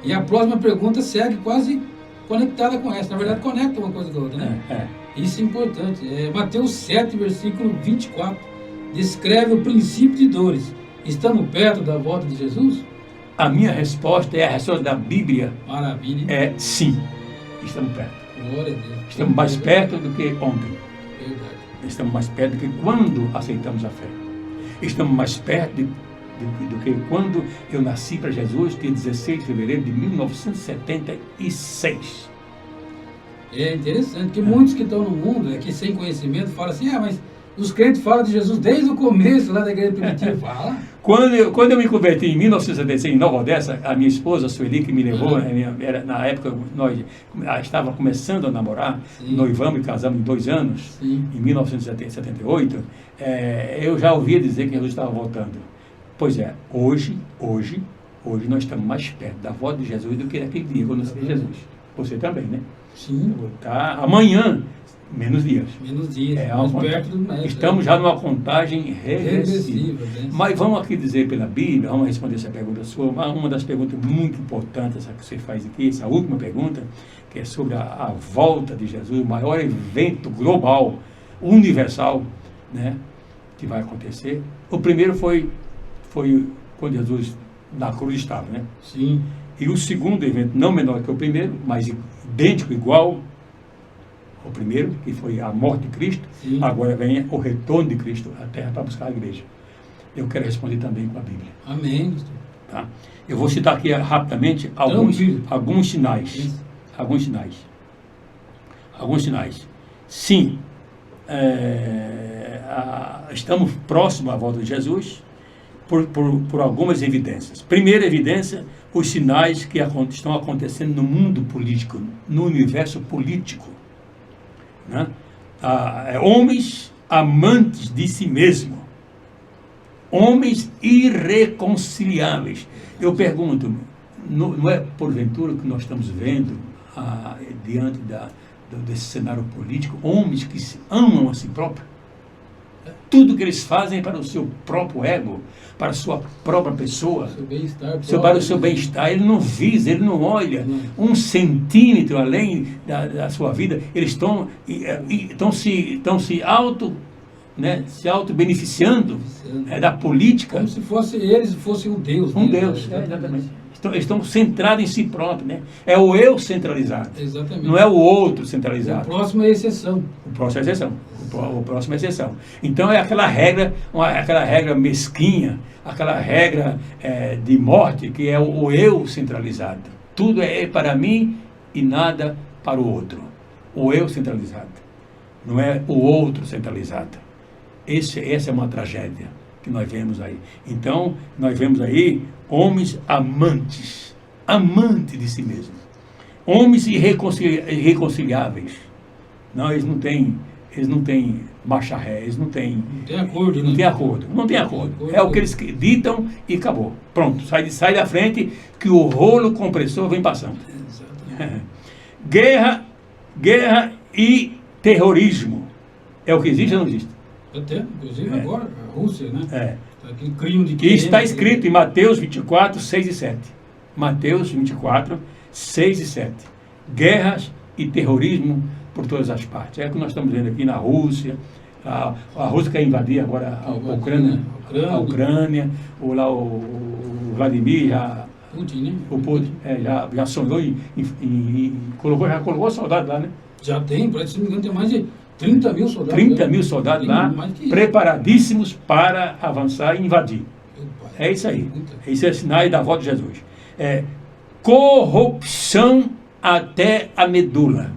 E a próxima pergunta segue quase conectada com essa. Na verdade, conecta uma coisa com a outra, né? Isso é importante. Mateus 7, versículo 24, descreve o princípio de dores. Estamos perto da volta de Jesus? A minha resposta a resposta da Bíblia. Maravilha. É sim. Estamos perto. Glória a Deus. Estamos mais perto do que ontem. Verdade. Estamos mais perto do que quando aceitamos a fé. Estamos mais perto do que quando eu nasci para Jesus, dia 16 de fevereiro de 1976. É interessante, porque muitos que estão no mundo, que sem conhecimento, falam assim, mas os crentes falam de Jesus desde o começo, lá da igreja primitiva. Fala. Quando eu me converti em 1976 em Nova Odessa, a minha esposa, Sueli, que me levou, na época nós estava começando a namorar, noivamos e casamos em 2 anos, em 1978, eu já ouvia dizer que Jesus estava voltando. Pois é, hoje nós estamos mais perto da volta de Jesus do que naquele dia quando eu nasci Jesus. Você também, né? Sim. Tá, amanhã, menos dias. Menos dias, mais perto do mestre. Estamos já numa contagem regressiva. Né? Mas vamos aqui dizer pela Bíblia, vamos responder essa pergunta sua, uma das perguntas muito importantes, essa que você faz aqui, essa última pergunta, que é sobre a volta de Jesus, o maior evento global, universal, né, que vai acontecer. O primeiro foi quando Jesus na cruz estava, né? Sim. E o segundo evento, não menor que o primeiro, mas idêntico, igual ao primeiro, que foi a morte de Cristo. Sim. Agora vem o retorno de Cristo à terra para buscar a igreja. Eu quero responder também com a Bíblia. Amém. Tá? Eu vou citar aqui rapidamente alguns sinais. Alguns sinais. Sim, estamos próximos à volta de Jesus por algumas evidências. Primeira evidência, os sinais que estão acontecendo no mundo político, no universo político. Né? Homens amantes de si mesmo, homens irreconciliáveis. Eu pergunto, não é porventura que nós estamos vendo diante desse cenário político, homens que se amam a si próprios? Tudo que eles fazem é para o seu próprio ego, para a sua própria pessoa, para o seu bem-estar. Ele não visa, ele não olha 1 centímetro além da sua vida. Eles estão se auto-beneficiando da política. Como se eles fossem um Deus. Um Deus, exatamente. Estão centrados em si próprios, né? É o eu centralizado. Exatamente. Não é o outro centralizado. O próximo é exceção. O próximo é exceção. Então é aquela regra mesquinha, aquela regra de morte, que é o eu centralizado. Tudo é para mim e nada para o outro. O eu centralizado. Não é o outro centralizado. Essa é uma tragédia que nós vemos aí. Então, nós vemos aí homens amantes de si mesmos. Homens irreconciliáveis. Não, eles não têm marcha ré, eles não têm acordo. Não tem acordo. É o que eles ditam e acabou. Pronto, sai da frente que o rolo compressor vem passando. Guerra e terrorismo. É o que existe ou não existe? Até, inclusive agora, a Rússia, né? Aquele crime de que está escrito em Mateus 24, 6 e 7. Mateus 24, 6 e 7. Guerras e terrorismo por todas as partes. É o que nós estamos vendo aqui na Rússia. A Rússia quer invadir agora a Ucrânia. O Vladimir Putin, né? O Putin já sonhou e colocou soldados lá, né? Já tem, parece, se não me engano, tem mais de 30 mil soldados. 30 mil soldados lá, preparadíssimos para avançar e invadir. É isso aí. Esse é o sinal da volta de Jesus. Corrupção até a medula.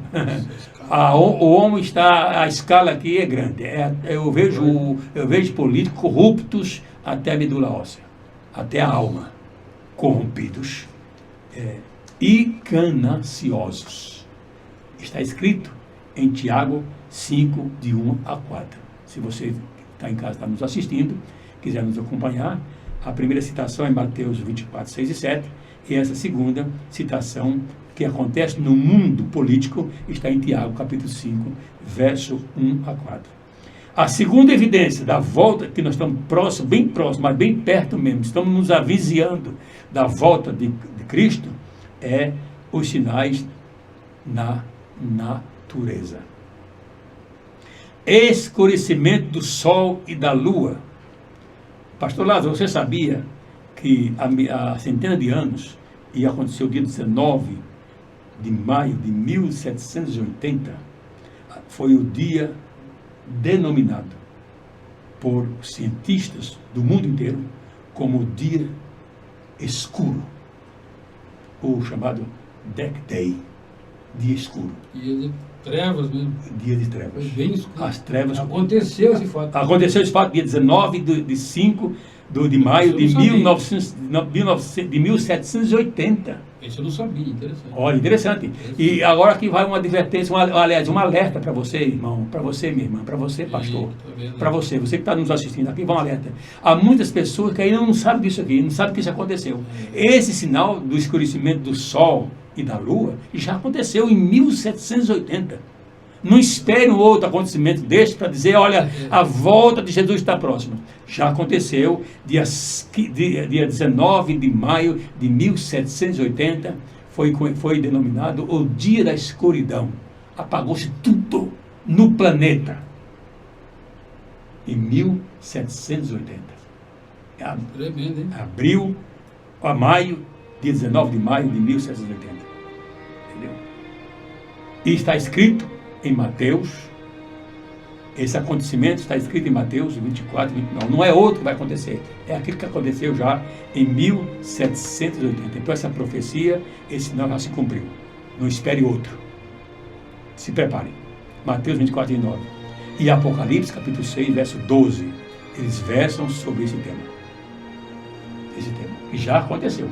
O homem está, a escala aqui é grande. Eu vejo políticos corruptos até a medula óssea, até a alma, corrompidos e gananciosos. Está escrito em Tiago 5, de 1 a 4. Se você está em casa, está nos assistindo, quiser nos acompanhar, a primeira citação é Mateus 24, 6 e 7, e essa segunda citação que acontece no mundo político está em Tiago, capítulo 5, verso 1 a 4. A segunda evidência da volta, que nós estamos bem próximos, mas bem perto mesmo, estamos nos avizinhando da volta de Cristo, é os sinais na natureza. Escurecimento do sol e da lua. Pastor Lázaro, você sabia que há centenas de anos, e aconteceu dia 19 de maio de 1780, foi o dia denominado por cientistas do mundo inteiro como o dia escuro, ou chamado Death Day. dia escuro. Dia de trevas mesmo. Dia de trevas. Foi bem escuro. As trevas. Aconteceu esse fato. Aconteceu esse fato dia 19 de 5 de maio de 1780. Isso eu não sabia, interessante. Olha, interessante. E agora aqui vai uma advertência, aliás, um alerta para você, irmão, para você, minha irmã, para você, pastor, para você que está nos assistindo aqui, vai um alerta. Há muitas pessoas que ainda não sabem disso aqui, não sabem que isso aconteceu. Esse sinal do escurecimento do sol e da lua já aconteceu em 1780. Não espere um outro acontecimento deste para dizer, olha, a volta de Jesus está próxima. Já aconteceu, dia 19 de maio de 1780, foi denominado o dia da escuridão. Apagou-se tudo no planeta. Em 1780. Tremendo, hein? Abril a maio, dia 19 de maio de 1780. Entendeu? E está escrito em Mateus, esse acontecimento está escrito em Mateus 24, 29. Não é outro que vai acontecer, é aquilo que aconteceu já em 1780. Então essa profecia, esse sinal já se cumpriu. Não espere outro. Se prepare. Mateus 24, 29. E Apocalipse, capítulo 6, verso 12. Eles versam sobre esse tema. Esse tema. E já aconteceu.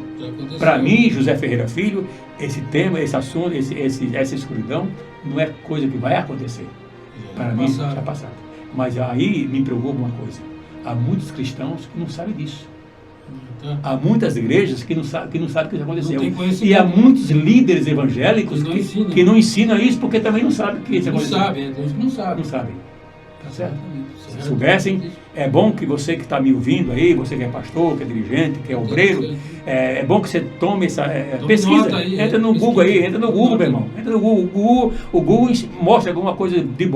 Para mim, José Ferreira Filho, esse tema, esse assunto, essa escuridão, não é coisa que vai acontecer. Para mim, já é passado. Mas aí me preocupa uma coisa. Há muitos cristãos que não sabem disso. Há muitas igrejas que não sabem que isso aconteceu. E há muitos líderes evangélicos que não ensinam isso porque também não sabem que isso aconteceu. Não sabem. Tá certo? Se soubessem, é bom que você que está me ouvindo aí, você que é pastor, que é dirigente, que é obreiro, é bom que você tome essa pesquisa. Aí, entra no Google aí, entra no Google, meu irmão. Entra no Google. O Google mostra alguma coisa de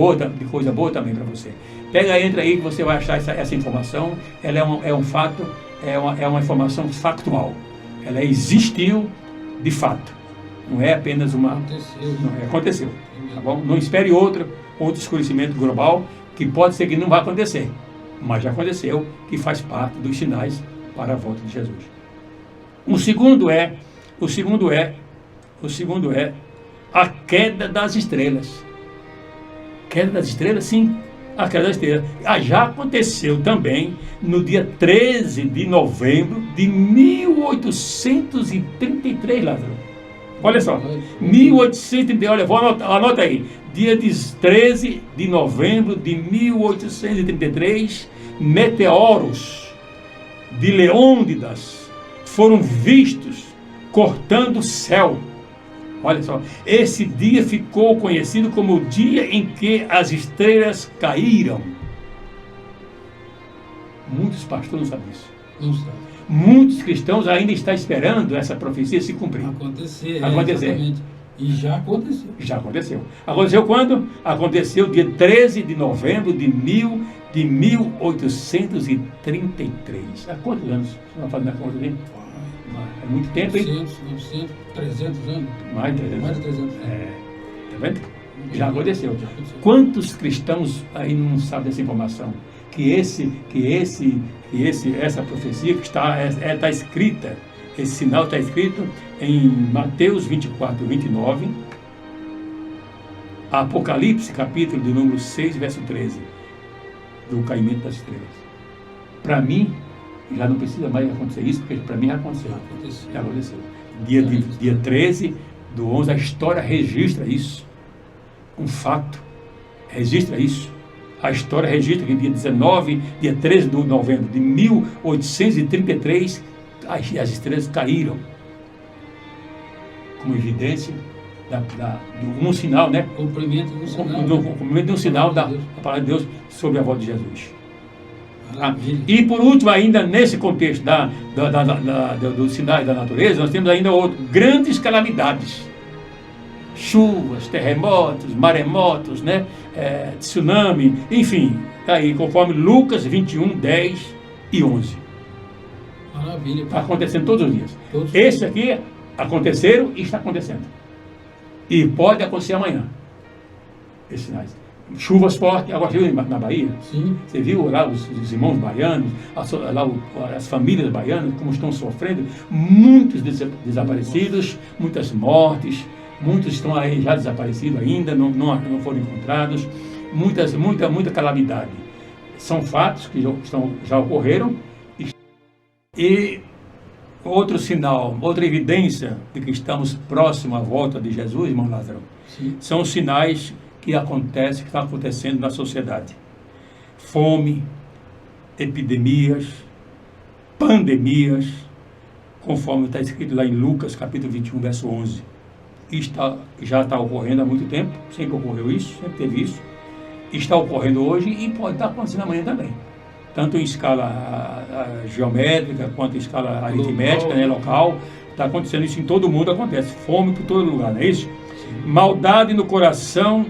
coisa boa também para você. Entra aí que você vai achar essa informação. Ela é um fato, é uma informação factual. Ela existiu de fato. Não é apenas uma... Aconteceu. Tá bom? Não espere outro escurecimento global, que pode ser que não vai acontecer, mas já aconteceu, que faz parte dos sinais para a volta de Jesus. O segundo é a queda das estrelas. Queda das estrelas, sim, a queda das estrelas. Já aconteceu também no dia 13 de novembro de 1833, Lázaro. Olha só, 1833, olha, anota aí. Dia 13 de novembro de 1833, meteoros de Leônidas foram vistos cortando o céu. Olha só, esse dia ficou conhecido como o dia em que as estrelas caíram. Muitos pastores não sabem isso. Não sabem. Muitos cristãos ainda estão esperando essa profecia se cumprir. Acontecer. Exatamente. E já aconteceu. Já aconteceu. Aconteceu quando? Aconteceu dia 13 de novembro de 1833. Há quantos anos? Você não faz minha conta ali? É muito tempo, hein? 900, 300 anos. Mais de 300 anos. Tá vendo? Já aconteceu. Quantos cristãos aí não sabem dessa informação? Que essa profecia que está escrita, esse sinal está escrito em Mateus 24, 29, Apocalipse, capítulo de número 6, verso 13, do caimento das estrelas. Para mim, já não precisa mais acontecer isso, porque para mim já aconteceu. Já aconteceu. Dia 13 do 11, a história registra isso. Um fato. Registra isso. A história registra que dia 13 de novembro de 1833, as estrelas caíram. Como evidência de um sinal, né? Cumprimento de um sinal. Cumprimento de um sinal da palavra de Deus sobre a volta de Jesus. E por último, ainda nesse contexto dos sinais da natureza, nós temos ainda grandes calamidades. Chuvas, terremotos, maremotos, né? Tsunami, enfim, está aí, conforme Lucas 21, 10 e 11. Maravilha. Está acontecendo todos os dias. Esse aqui aconteceram e está acontecendo. E pode acontecer amanhã. Esses sinais. Chuvas fortes, agora viu na Bahia? Sim. Você viu lá os irmãos baianos, as famílias baianas, como estão sofrendo, muitos desaparecidos, muitas mortes, muitos estão aí já desaparecidos ainda, não foram encontrados, muita calamidade. São fatos que já ocorreram. E outro sinal, outra evidência de que estamos próximos à volta de Jesus, irmão Lázaro, são os sinais que estão acontecendo na sociedade. Fome, epidemias, pandemias, conforme está escrito lá em Lucas, capítulo 21, verso 11. Isso já está ocorrendo há muito tempo, sempre ocorreu isso, sempre teve isso. Está ocorrendo hoje e pode estar acontecendo amanhã também. Tanto em escala geométrica, quanto em escala aritmética, né, local. Está acontecendo isso em todo mundo, acontece. Fome por todo lugar, não é isso? Sim. Maldade no coração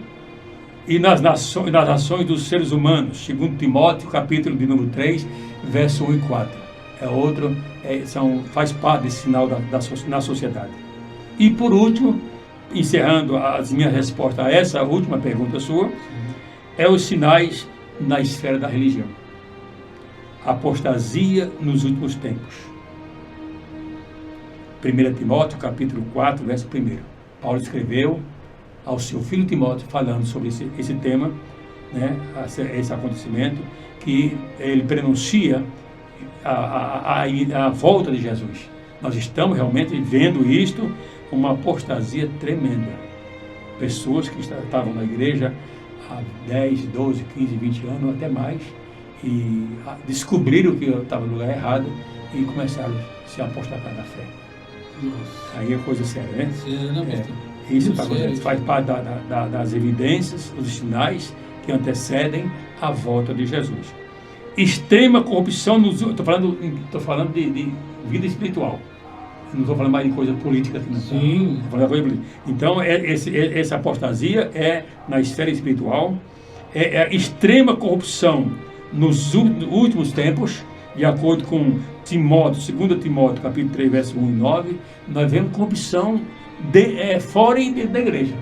e nas ações dos seres humanos. Segundo Timóteo, capítulo de número 3, verso 1 e 4. Faz parte desse sinal na sociedade. E por último, encerrando as minhas respostas a essa última pergunta sua, os sinais na esfera da religião. Apostasia nos últimos tempos. 1 Timóteo, capítulo 4, verso 1. Paulo escreveu ao seu filho Timóteo, falando sobre esse tema, né, esse acontecimento, que ele prenuncia a volta de Jesus. Nós estamos realmente vendo isto, uma apostasia tremenda. Pessoas que estavam na igreja há 10, 12, 15, 20 anos, até mais, e descobriram que eu estava no lugar errado e começaram a se apostatar da fé. Nossa. Aí é coisa séria, né? Isso faz parte das evidências, dos sinais que antecedem a volta de Jesus. Extrema corrupção estou falando de vida espiritual. Não estou falando mais de coisa política aqui, não. Sim. Então, essa apostasia é na esfera espiritual, é extrema corrupção nos últimos tempos, de acordo com Timóteo, 2 Timóteo, capítulo 3, verso 1 e 9, nós vemos corrupção fora e dentro da igreja.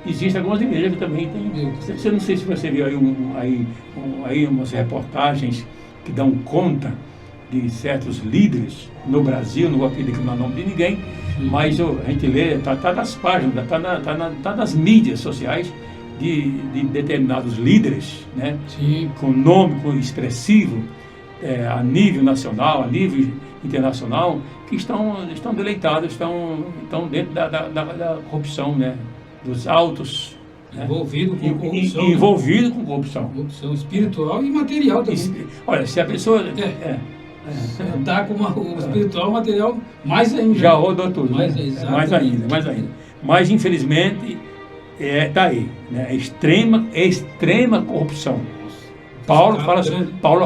Existem algumas igrejas que também tem. Eu não sei se você viu aí umas reportagens que dão conta de certos líderes no Brasil, não vou aqui declinar o nome de ninguém, mas a gente lê, está nas páginas, está nas mídias sociais de determinados líderes, né? Com nome expressivo, a nível nacional, a nível internacional, que estão deleitados, estão dentro da corrupção, né? Dos autos. Envolvido com corrupção. Envolvido com corrupção. Corrupção espiritual e material também. Olha, se a pessoa... Está com o espiritual, o material, mais ainda. Já rodou tudo. Mais ainda. Mas, infelizmente, está aí. Né? Extrema corrupção. Paulo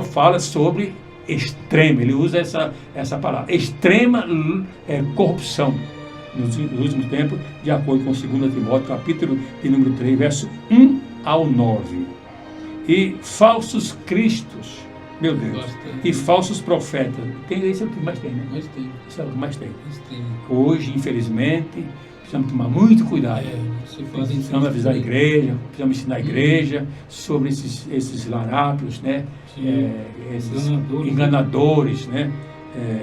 fala sobre extrema, ele usa essa palavra. Extrema corrupção nos últimos tempos, de acordo com 2 Timóteo, capítulo de número 3, verso 1 ao 9. E falsos cristos, meu Deus, e falsos profetas. Isso é o que mais tem, né? Isso é o que mais tem. Hoje, infelizmente, precisamos tomar muito cuidado. Precisamos avisar a igreja, precisamos ensinar a igreja sobre esses larápios, né? Esses enganadores, né?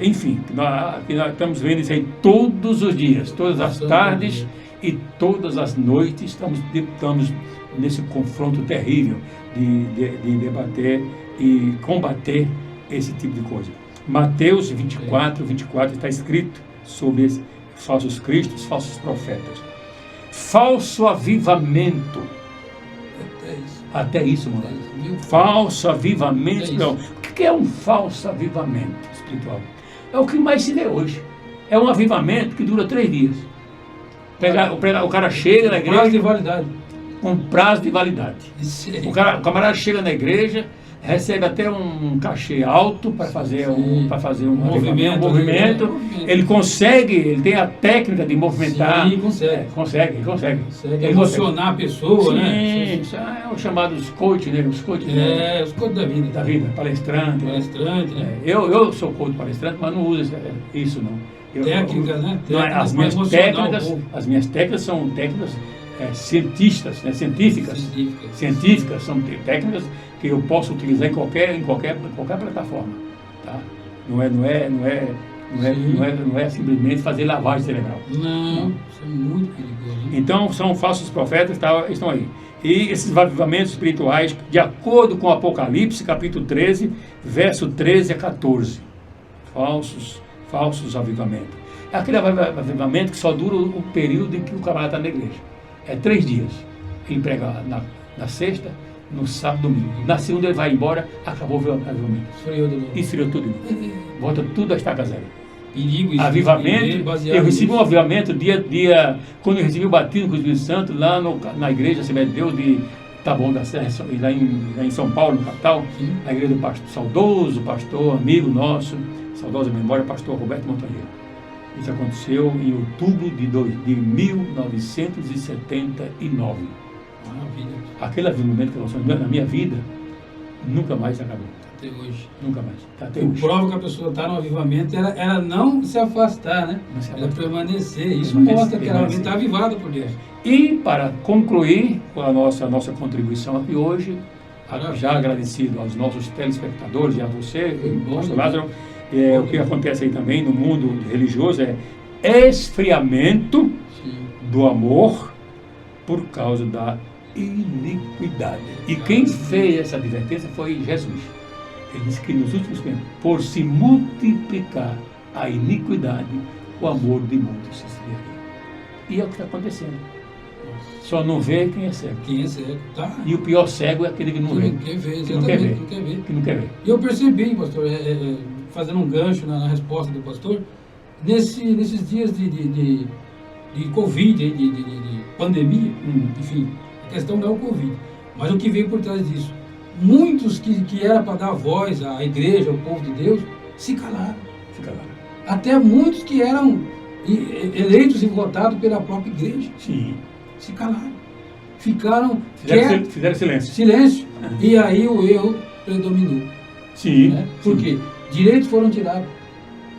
Enfim, nós estamos vendo isso aí todos os dias, todas as tardes e todas as noites, estamos nesse confronto terrível de debater e combater esse tipo de coisa. Mateus 24 está escrito sobre falsos cristos, falsos profetas. Falso avivamento. Até isso, mano. Falso avivamento. Não. O que é um falso avivamento espiritual? É o que mais se vê hoje. É um avivamento que dura 3 dias. O cara chega na igreja... Prazo de validade. Com prazo de validade. O camarada chega na igreja, recebe até um cachê alto para fazer um movimento. Ele tem a técnica de movimentar. Sim, consegue. Ele emocionar a pessoa, né? Isso é o chamado coach, né? Os coach da vida. Da vida, palestrante. Né? Eu sou coach palestrante, mas não uso isso, não. Técnicas, né? As minhas técnicas são técnicas científicas, são técnicas que eu posso utilizar em qualquer plataforma, tá? Não é Não é simplesmente fazer lavagem cerebral. Não, isso é muito perigoso. Hein? Então, são falsos profetas que estão aí. E esses avivamentos espirituais, de acordo com Apocalipse, capítulo 13, verso 13 a 14. Falsos avivamentos. É aquele avivamento que só dura o período em que o camarada está na igreja. É 3 dias. Ele prega na sexta, no sábado, domingo. Na segunda ele vai embora, acabou o avivamento. Esfriou tudo. Volta tudo a estaca zero. Perigo isso. Avivamento. Eu recebi um avivamento quando eu recebi o batismo com o Espírito Santo lá na igreja Assembleia de Deus de Taboão da Serra, lá em São Paulo, no capital. Sim. Na igreja do saudoso pastor, amigo nosso, saudosa memória, pastor Roberto Montanheiro. Isso aconteceu em outubro de 1979. Maravilha. Aquele avivamento que nós na minha vida nunca mais acabou. Até hoje. Nunca mais. Até O hoje. prova que a pessoa está no avivamento era não se afastar, né? Não se Era afastar. permanecer. Isso Permanecer, mostra que ela está avivada por Deus. E para concluir com a nossa contribuição aqui hoje, Maravilha. já agradecido aos nossos telespectadores e a você, Bom, pastor né? Lázaro, o que acontece aí também no mundo religioso é esfriamento Sim. do amor por causa da iniquidade. E quem fez essa advertência foi Jesus. Ele disse que nos últimos tempos, por se multiplicar a iniquidade, o amor de muitos se esfriaria. E é o que está acontecendo. Só não vê quem é cego. Quem é cego, tá? E o pior cego é aquele que não vê. Não quer ver, Que não quer ver. exatamente, não quer ver. Que não quer ver. E eu percebi, pastor, fazendo um gancho na resposta do pastor, nesses dias de Covid, de pandemia, enfim, a questão não é o Covid, mas o que veio por trás disso. Muitos que era para dar voz à igreja, ao povo de Deus, se calaram. Fica lá. Até muitos que eram eleitos e votados pela própria igreja, Sim. se calaram. Ficaram quietos, Fizeram silêncio. silêncio. E aí o erro predominou. Sim. Né? Por quê? Direitos foram tirados.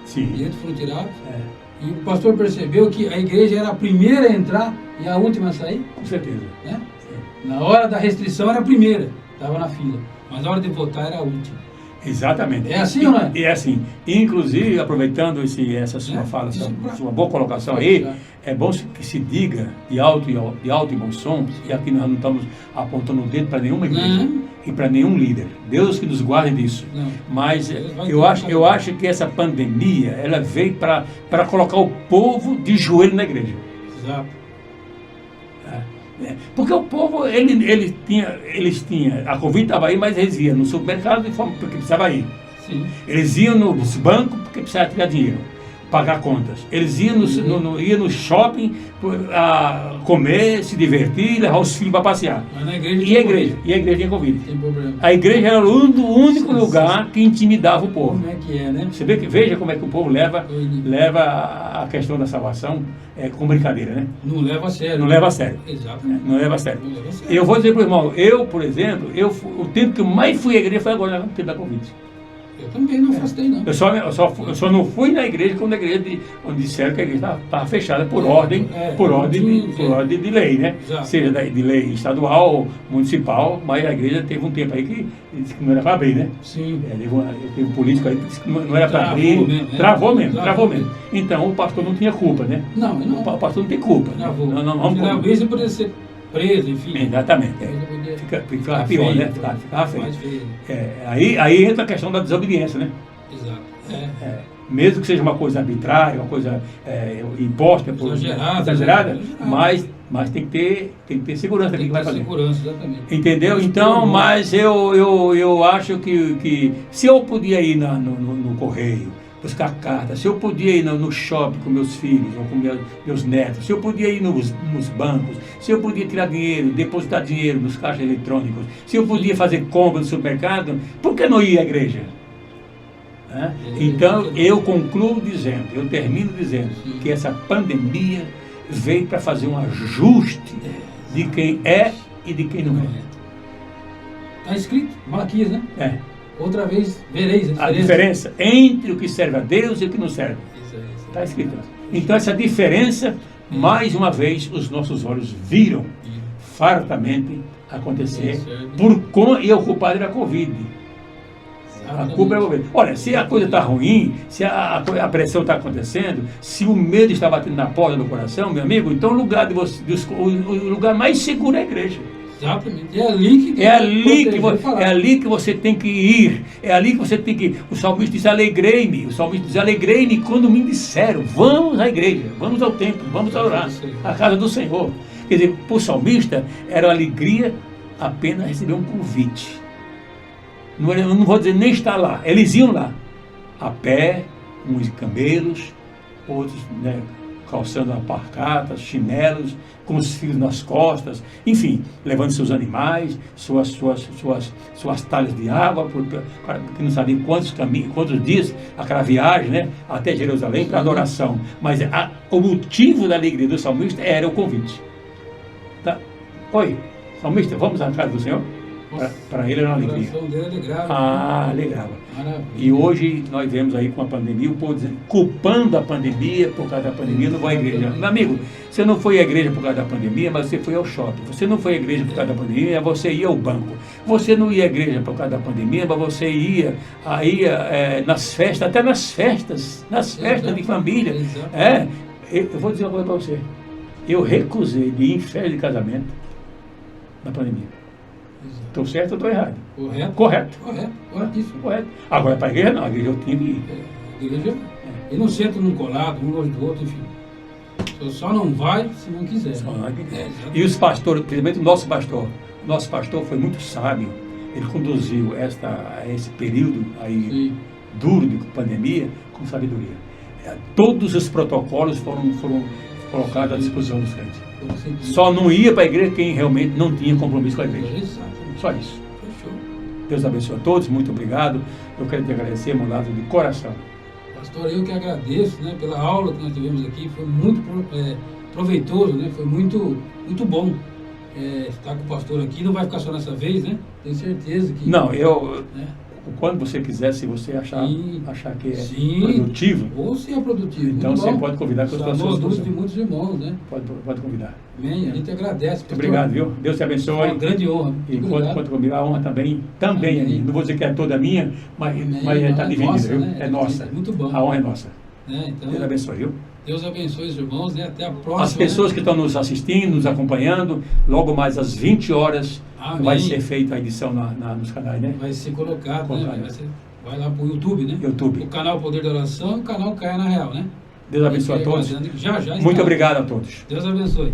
Sim. Direitos foram tirados. É, E o pastor percebeu que a igreja era a primeira a entrar e a última a sair. com certeza. Né? Na hora da restrição era a primeira, estava na fila. Mas na hora de votar era a última. Exatamente. É assim ou não é? E é assim. Inclusive, aproveitando essa sua fala, sua boa colocação aí, é bom que se diga de alto e bom som, e aqui nós não estamos apontando o dedo para nenhuma igreja Não. e para nenhum líder. Deus que nos guarde disso. Não. Mas Deus vai eu acho que essa pandemia, ela veio para colocar o povo de joelho na igreja. Exato. Porque o povo, eles tinham, a Covid estava aí, mas eles iam no supermercado de forma porque precisava ir. Sim. Eles iam nos bancos porque precisavam tirar dinheiro, pagar contas. Eles iam iam no shopping a comer, se divertir, levar os filhos para passear. Mas na igreja E a igreja tinha Covid. tem problema. A igreja era o único lugar que intimidava o povo. Como é que é, né? Você veja como é que o povo leva a questão da salvação com brincadeira, né? Não leva a sério. Não leva a sério. Exatamente. Não leva a sério. Não leva a sério. Eu vou dizer para o irmão, por exemplo, o tempo que eu mais fui à igreja foi agora, no tempo da Covid. Eu também não afastei, não. Eu só não fui na igreja quando a igreja onde disseram que a igreja estava fechada por ordem de lei, né? Exato. Seja de lei estadual, municipal, mas a igreja teve um tempo aí que disse que não era para abrir, né? Sim. Teve um político aí que disse que não era para abrir. Mesmo, né? Travou mesmo. Travou mesmo. Então o pastor não tinha culpa, né? Não, O pastor não tem culpa. Travou. Não, Se não abrisse, poderia ser preso, enfim. Exatamente. Ficava pior, né? Ficava feio. Aí entra a questão da desobediência, né? Exato. Mesmo que seja uma coisa arbitrária, uma coisa imposta, exagerada, mas tem que ter segurança do que vai fazer. Segurança, exatamente. Entendeu? Então, mas eu acho que se eu podia ir no correio, buscar cartas, se eu podia ir no shopping com meus filhos ou com meus netos, se eu podia ir nos bancos, se eu podia tirar dinheiro, depositar dinheiro nos caixas eletrônicos, se eu podia fazer compra no supermercado, por que não ir à igreja? Então, eu termino dizendo que essa pandemia veio para fazer um ajuste de quem é e de quem não é. Está escrito, Malaquias, né? Outra vez vereis a diferença entre o que serve a Deus e o que não serve. Está escrito. Então, essa diferença, mais uma vez, os nossos olhos viram fartamente acontecer, e o culpado era a Covid. A culpa é o governo. Olha, se a coisa está ruim, se a pressão está acontecendo, se o medo está batendo na porta do coração, meu amigo, então o lugar mais seguro é a igreja. Exatamente. É ali que você tem que ir. É ali que você tem que ir. O salmista diz, alegrei-me. O salmista diz, alegrei-me quando me disseram, vamos à igreja, vamos ao templo, vamos orar, à casa do Senhor. Quer dizer, para o salmista, era uma alegria apenas receber um convite. Eu não vou dizer nem estar lá. Eles iam lá, a pé, uns de camelos, outros, né, calçando alpargatas, chinelos, com os filhos nas costas, enfim, levando seus animais, suas talhas de água, porque não sabia quantos dias aquela viagem, né, até Jerusalém para adoração. Mas o motivo da alegria do salmista era o convite. Tá? Oi, salmista, vamos à casa do Senhor? Para ele era uma alegria. Alegrava. Maravilha. E hoje nós vemos aí com a pandemia, o povo dizendo, culpando a pandemia, por causa da pandemia, não vai à igreja. Meu amigo, você não foi à igreja por causa da pandemia, mas você foi ao shopping. Você não foi à igreja por causa da pandemia, você ia ao banco. Você não ia à igreja por causa da pandemia, mas você ia nas festas, até nas festas de família. Eu vou dizer uma coisa para você. Eu recusei de ir em festa de casamento na pandemia. Estou certo ou estou errado? Corretíssimo. Correto. Agora, para a igreja não, a igreja eu tinha que ir. A igreja, e não senta num colado, um longe do outro, enfim. Só não vai se não quiser. E os pastores, principalmente o nosso pastor foi muito sábio. Ele conduziu esse período aí duro de pandemia com sabedoria. Todos os protocolos foram colocados à disposição dos crentes. Só não ia para a igreja quem realmente não tinha compromisso com a igreja. Só isso. Fechou. Deus abençoe a todos, muito obrigado. Eu quero te agradecer, mandado de coração. Pastor, eu que agradeço, né, pela aula que nós tivemos aqui, foi muito proveitoso, né, foi muito bom estar com o pastor aqui. Não vai ficar só nessa vez, né? Tenho certeza que... Não, quando você quiser, se você achar que é produtivo. Ou se é produtivo. Então você pode convidar para as pessoas. De muitos irmãos, né? Pode convidar. Amém. A gente agradece. Muito obrigado, viu? Deus te abençoe. É uma grande honra. E quando comigo, a honra também não vou dizer que é toda minha, mas está dividida, viu? Né? É nossa. É muito bom. A honra é nossa. Então, Deus abençoe, viu? Deus abençoe os irmãos, né? Até a próxima. As pessoas que estão nos assistindo, nos acompanhando, logo mais às 20 horas vai ser feita a edição nos canais, né? Vai ser colocado, né? Vai lá para o YouTube, né? O canal Poder da Oração e o canal Caia na Real, né? Deus abençoe a todos. Já Muito obrigado a todos. Deus abençoe.